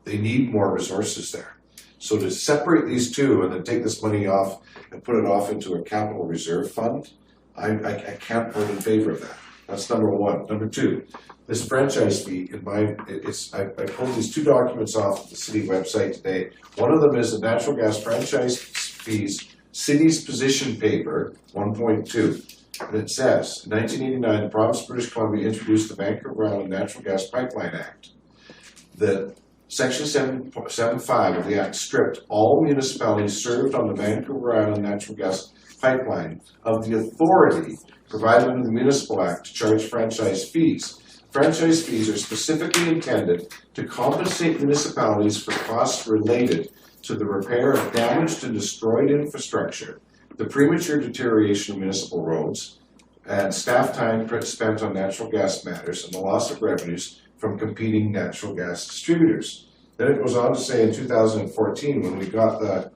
They need more resources there. So to separate these 2 and then take this money off and put it off into a capital reserve fund, I can't vote in favor of that. That's number 1. Number 2, this franchise fee, I pulled these 2 documents off the city website today. One of them is the natural gas franchise fees, city's position paper, 1.2. And it says, in 1989, the province of British Columbia introduced the Vancouver Island Natural Gas Pipeline Act. The Section 7.5 of the Act stripped all municipalities served on the Vancouver Island Natural Gas Pipeline of the authority provided under the Municipal Act to charge franchise fees. Franchise fees are specifically intended to compensate municipalities for costs related to the repair of damaged and destroyed infrastructure, the premature deterioration of municipal roads, and staff time spent on natural gas matters, and the loss of revenues from competing natural gas distributors. Then it goes on to say in 2014, when we got the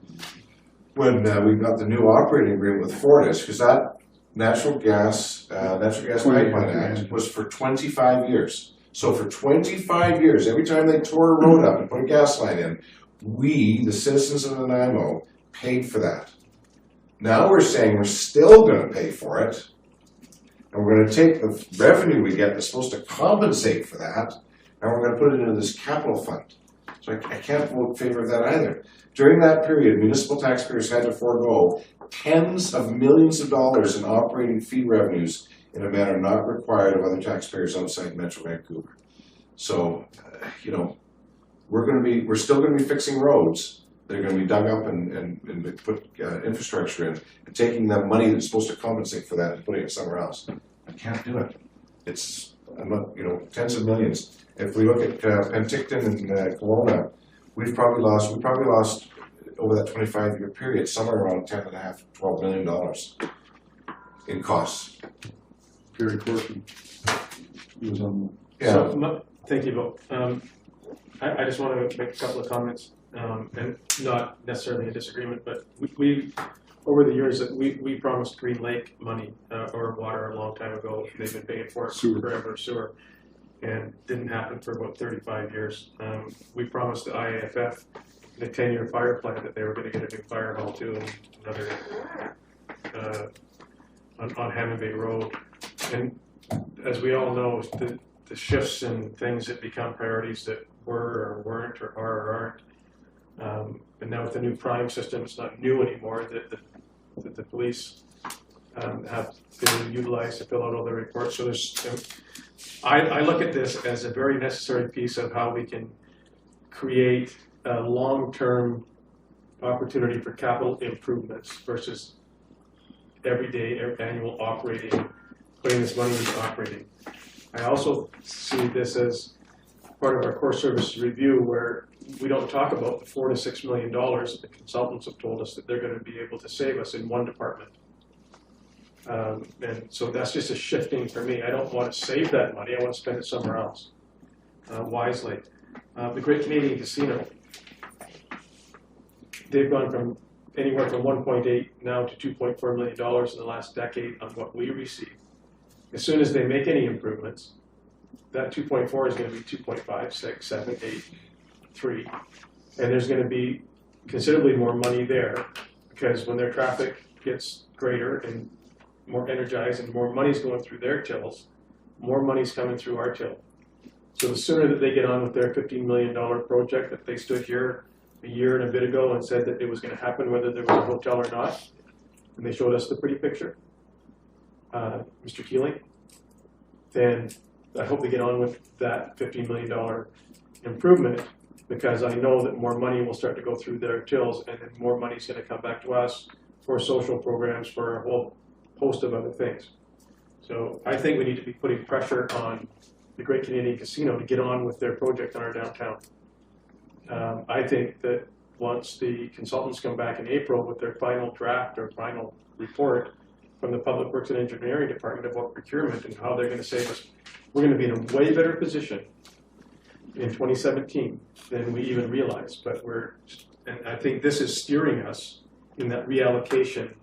new operating agreement with Fortis, because that Natural gas Pipeline Act was for 25 years. So for 25 years, every time they tore a road up and put a gas line in, we, the citizens of Nanaimo, paid for that. Now we're saying we're still going to pay for it, And we're gonna take the revenue we get that's supposed to compensate for that, and we're gonna put it into this capital fund. So I can't vote in favor of that either. During that period, municipal taxpayers had to forego tens of millions of dollars in operating fee revenues in a manner not required of other taxpayers outside Metro Vancouver. So, you know, we're still gonna be fixing roads. They're gonna be dug up and put infrastructure in, and taking that money that's supposed to compensate for that and putting it somewhere else. I can't do it. I'm not, you know, tens of millions. If we look at Penticton and Kelowna, we've probably lost over that 25-year period somewhere around $10.5, $12 million in costs. Gary Corson was on. Yeah. So, thank you, Bill. I just want to make a couple of comments, and not necessarily a disagreement, but we over the years that we promised Green Lake money or water a long time ago. They've been paying for it forever, sewer, and didn't happen for about 35 years. We promised the IAFF the 10-year fire plan that they were going to get a new fire hall too, and another on Hammond Bay Road. And as we all know, the shifts in things that become priorities that were or weren't or are or aren't. And now with the new crime system, it's not new anymore that the police have been utilized to fill out all their reports. So I look at this as a very necessary piece of how we can create a long-term opportunity for capital improvements versus everyday annual operating, putting this money into operating. I also see this as part of our core services review, where we don't talk about the $4 to $6 million that the consultants have told us that they're going to be able to save us in one department. And so that's just a shifting for me. I don't want to save that money. I want to spend it somewhere else wisely. The Great Canadian Casino, they've gone from anywhere from 1.8 now to $2.4 million in the last decade on what we receive. As soon as they make any improvements, that 2.4 is going to be 2.5, 6, 7, 8, 3. And there's going to be considerably more money there, because when their traffic gets greater and more energized and more money's going through their tills, more money's coming through our till. So the sooner that they get on with their $15 million project that they stood here a year and a bit ago and said that it was going to happen whether there was a hotel or not, and they showed us the pretty picture, Mr. Keeling, then I hope they get on with that $15 million improvement, because I know that more money will start to go through their tills, and then more money is going to come back to us for social programs, for a whole host of other things. So I think we need to be putting pressure on the Great Canadian Casino to get on with their project on our downtown. I think that once the consultants come back in April with their final draft or final report from the Public Works and Engineering Department about procurement and how they're going to save us, we're going to be in a way better position in 2017 than we even realized. But and I think this is steering us in that reallocation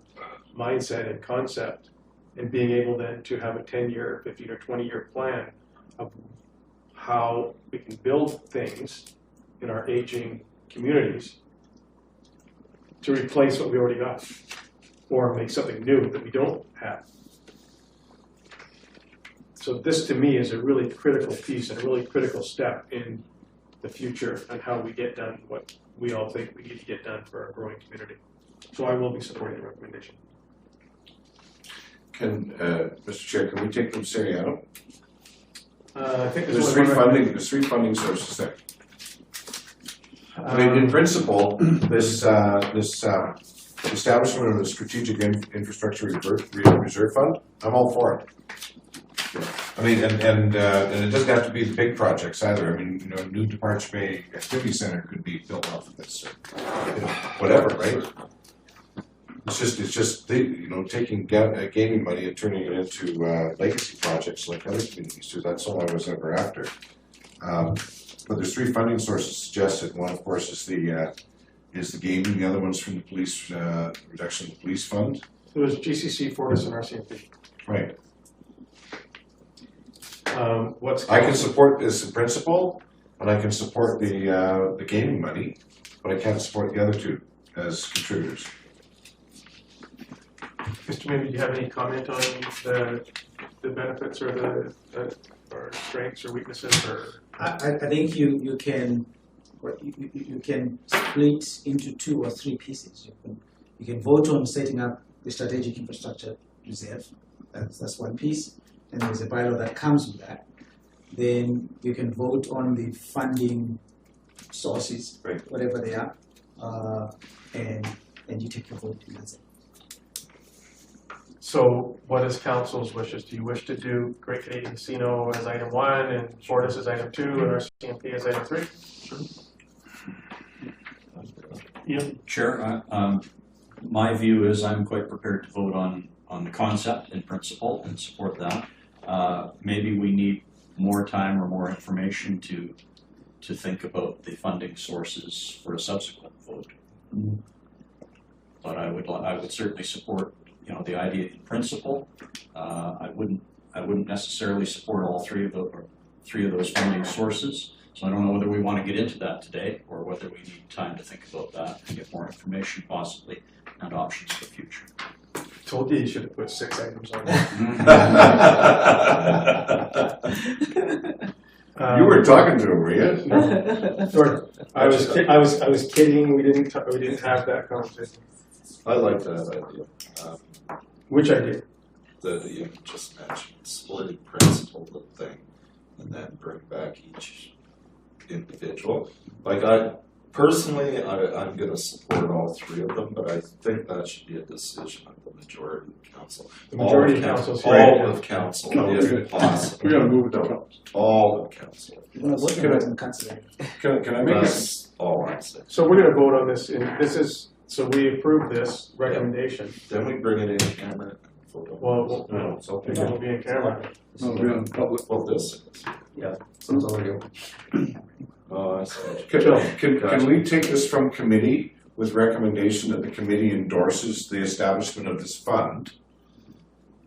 mindset and concept, and being able then to have a 10-year, 15 or 20-year plan of how we can build things in our aging communities to replace what we already got, or make something new that we don't have. So this to me is a really critical piece and a really critical step in the future on how we get done what we all think we need to get done for our growing community. So I will be supporting the recommendation. Mr. Chair, can we take them seriatim? I think there's three funding sources there. I mean, in principle, this establishment of the Strategic Infrastructure Reserve Fund, I'm all for it. I mean, and it doesn't have to be the big projects either. I mean, you know, new Departure Bay Activity Center could be built off of this, or, you know, whatever, right? It's just you know, taking gaming money and turning it into legacy projects like other communities do. That's all I was ever after. But there's three funding sources suggested. One, of course, is the gaming. The other one's from the police reduction of the police fund. It was GCC, Fortis, and RCMP. Right. I can support this in principle, and I can support the gaming money, but I can't support the other two as contributors. Mr. Mayor, do you have any comment on the the benefits or the or strengths or weaknesses or? I think you can split into 2 or 3 pieces. You can vote on setting up the strategic infrastructure reserve. That's one piece, and there's a bylaw that comes with that. Then you can vote on the funding sources, Right. whatever they are, and you take your vote. And that's it. So what is council's wishes? Do you wish to do Great Canadian Casino as item 1 and Fortis as item 2 and our CMP as item 3? Chair, my view is I'm quite prepared to vote on the concept in principle and support that. Maybe we need more time or more information to think about the funding sources for a subsequent vote. But I would certainly support, the idea in principle. I wouldn't necessarily support all three of those funding sources. So I don't know whether we want to get into that today or whether we need time to think about that and get more information possibly and options for the future. Told you should have put 6 items on there. You were talking to him, were you? Sorry, I was kidding. We didn't have that conversation. I like that idea. Which idea? That you just mentioned, splitting principle the thing, and then bring back each individual. Like I'm going to support all 3 of them, but I think that should be a decision of the majority of council. The majority of council. All of council, if possible. We gotta move it to all of council. You're going to vote on it and cancel it. Can I make a That's all I'm saying. So we're going to vote on this. So we approve this recommendation. Then we bring it in camera and vote on Well, it. No, it's okay. It will be in camera. No, we're on public. Well, this is. Yeah. So it's all good. Oh, I see. Can we take this from committee with recommendation that the committee endorses the establishment of this fund?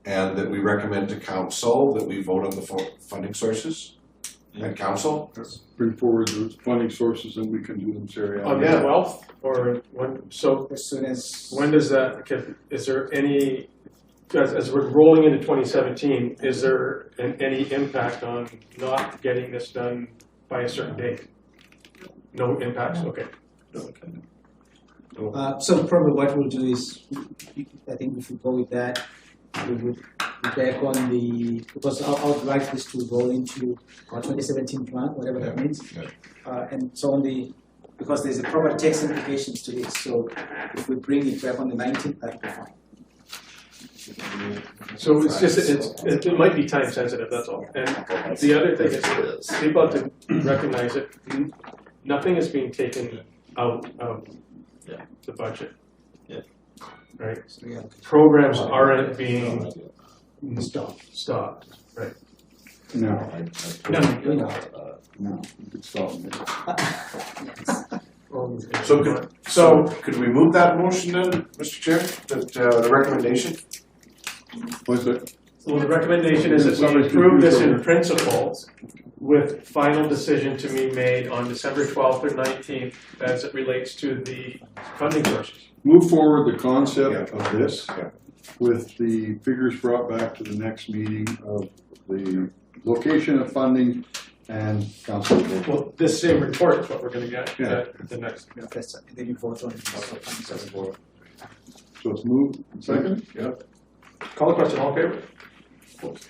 And that we recommend to council that we vote on the funding sources? And council? Bring forward the funding sources and we can do them, Sarah. On net wealth or when? So As soon as when does that? Is there any? As we're rolling into 2017, is there any impact on not getting this done by a certain date? No impacts. Okay. so probably what we'll do is, I think if we go with that, we would be back on because I would like this to go into our 2017 plan, whatever that means. And so because there's a proper tax implications to this, so if we bring it back on the 19th, that'll be fine. So it's just it might be time sensitive. That's all. And the other thing is people have to recognize that nothing is being taken out of the budget. Right. So, yeah. Programs aren't being stopped. Right. No, No. it's stop. So could we move that motion then, Mr. Chair, that the recommendation? What's it? Well, the recommendation is that we approve this in principle with final decision to be made on December 12th or 19th as it relates to the funding sources. Move forward the concept of this with the figures brought back to the next meeting of the location of funding and council vote. Well, this same report is what we're going to get at the next. That's and then you vote on it. So it's moved. Second? Yeah. Call the question. All in favor?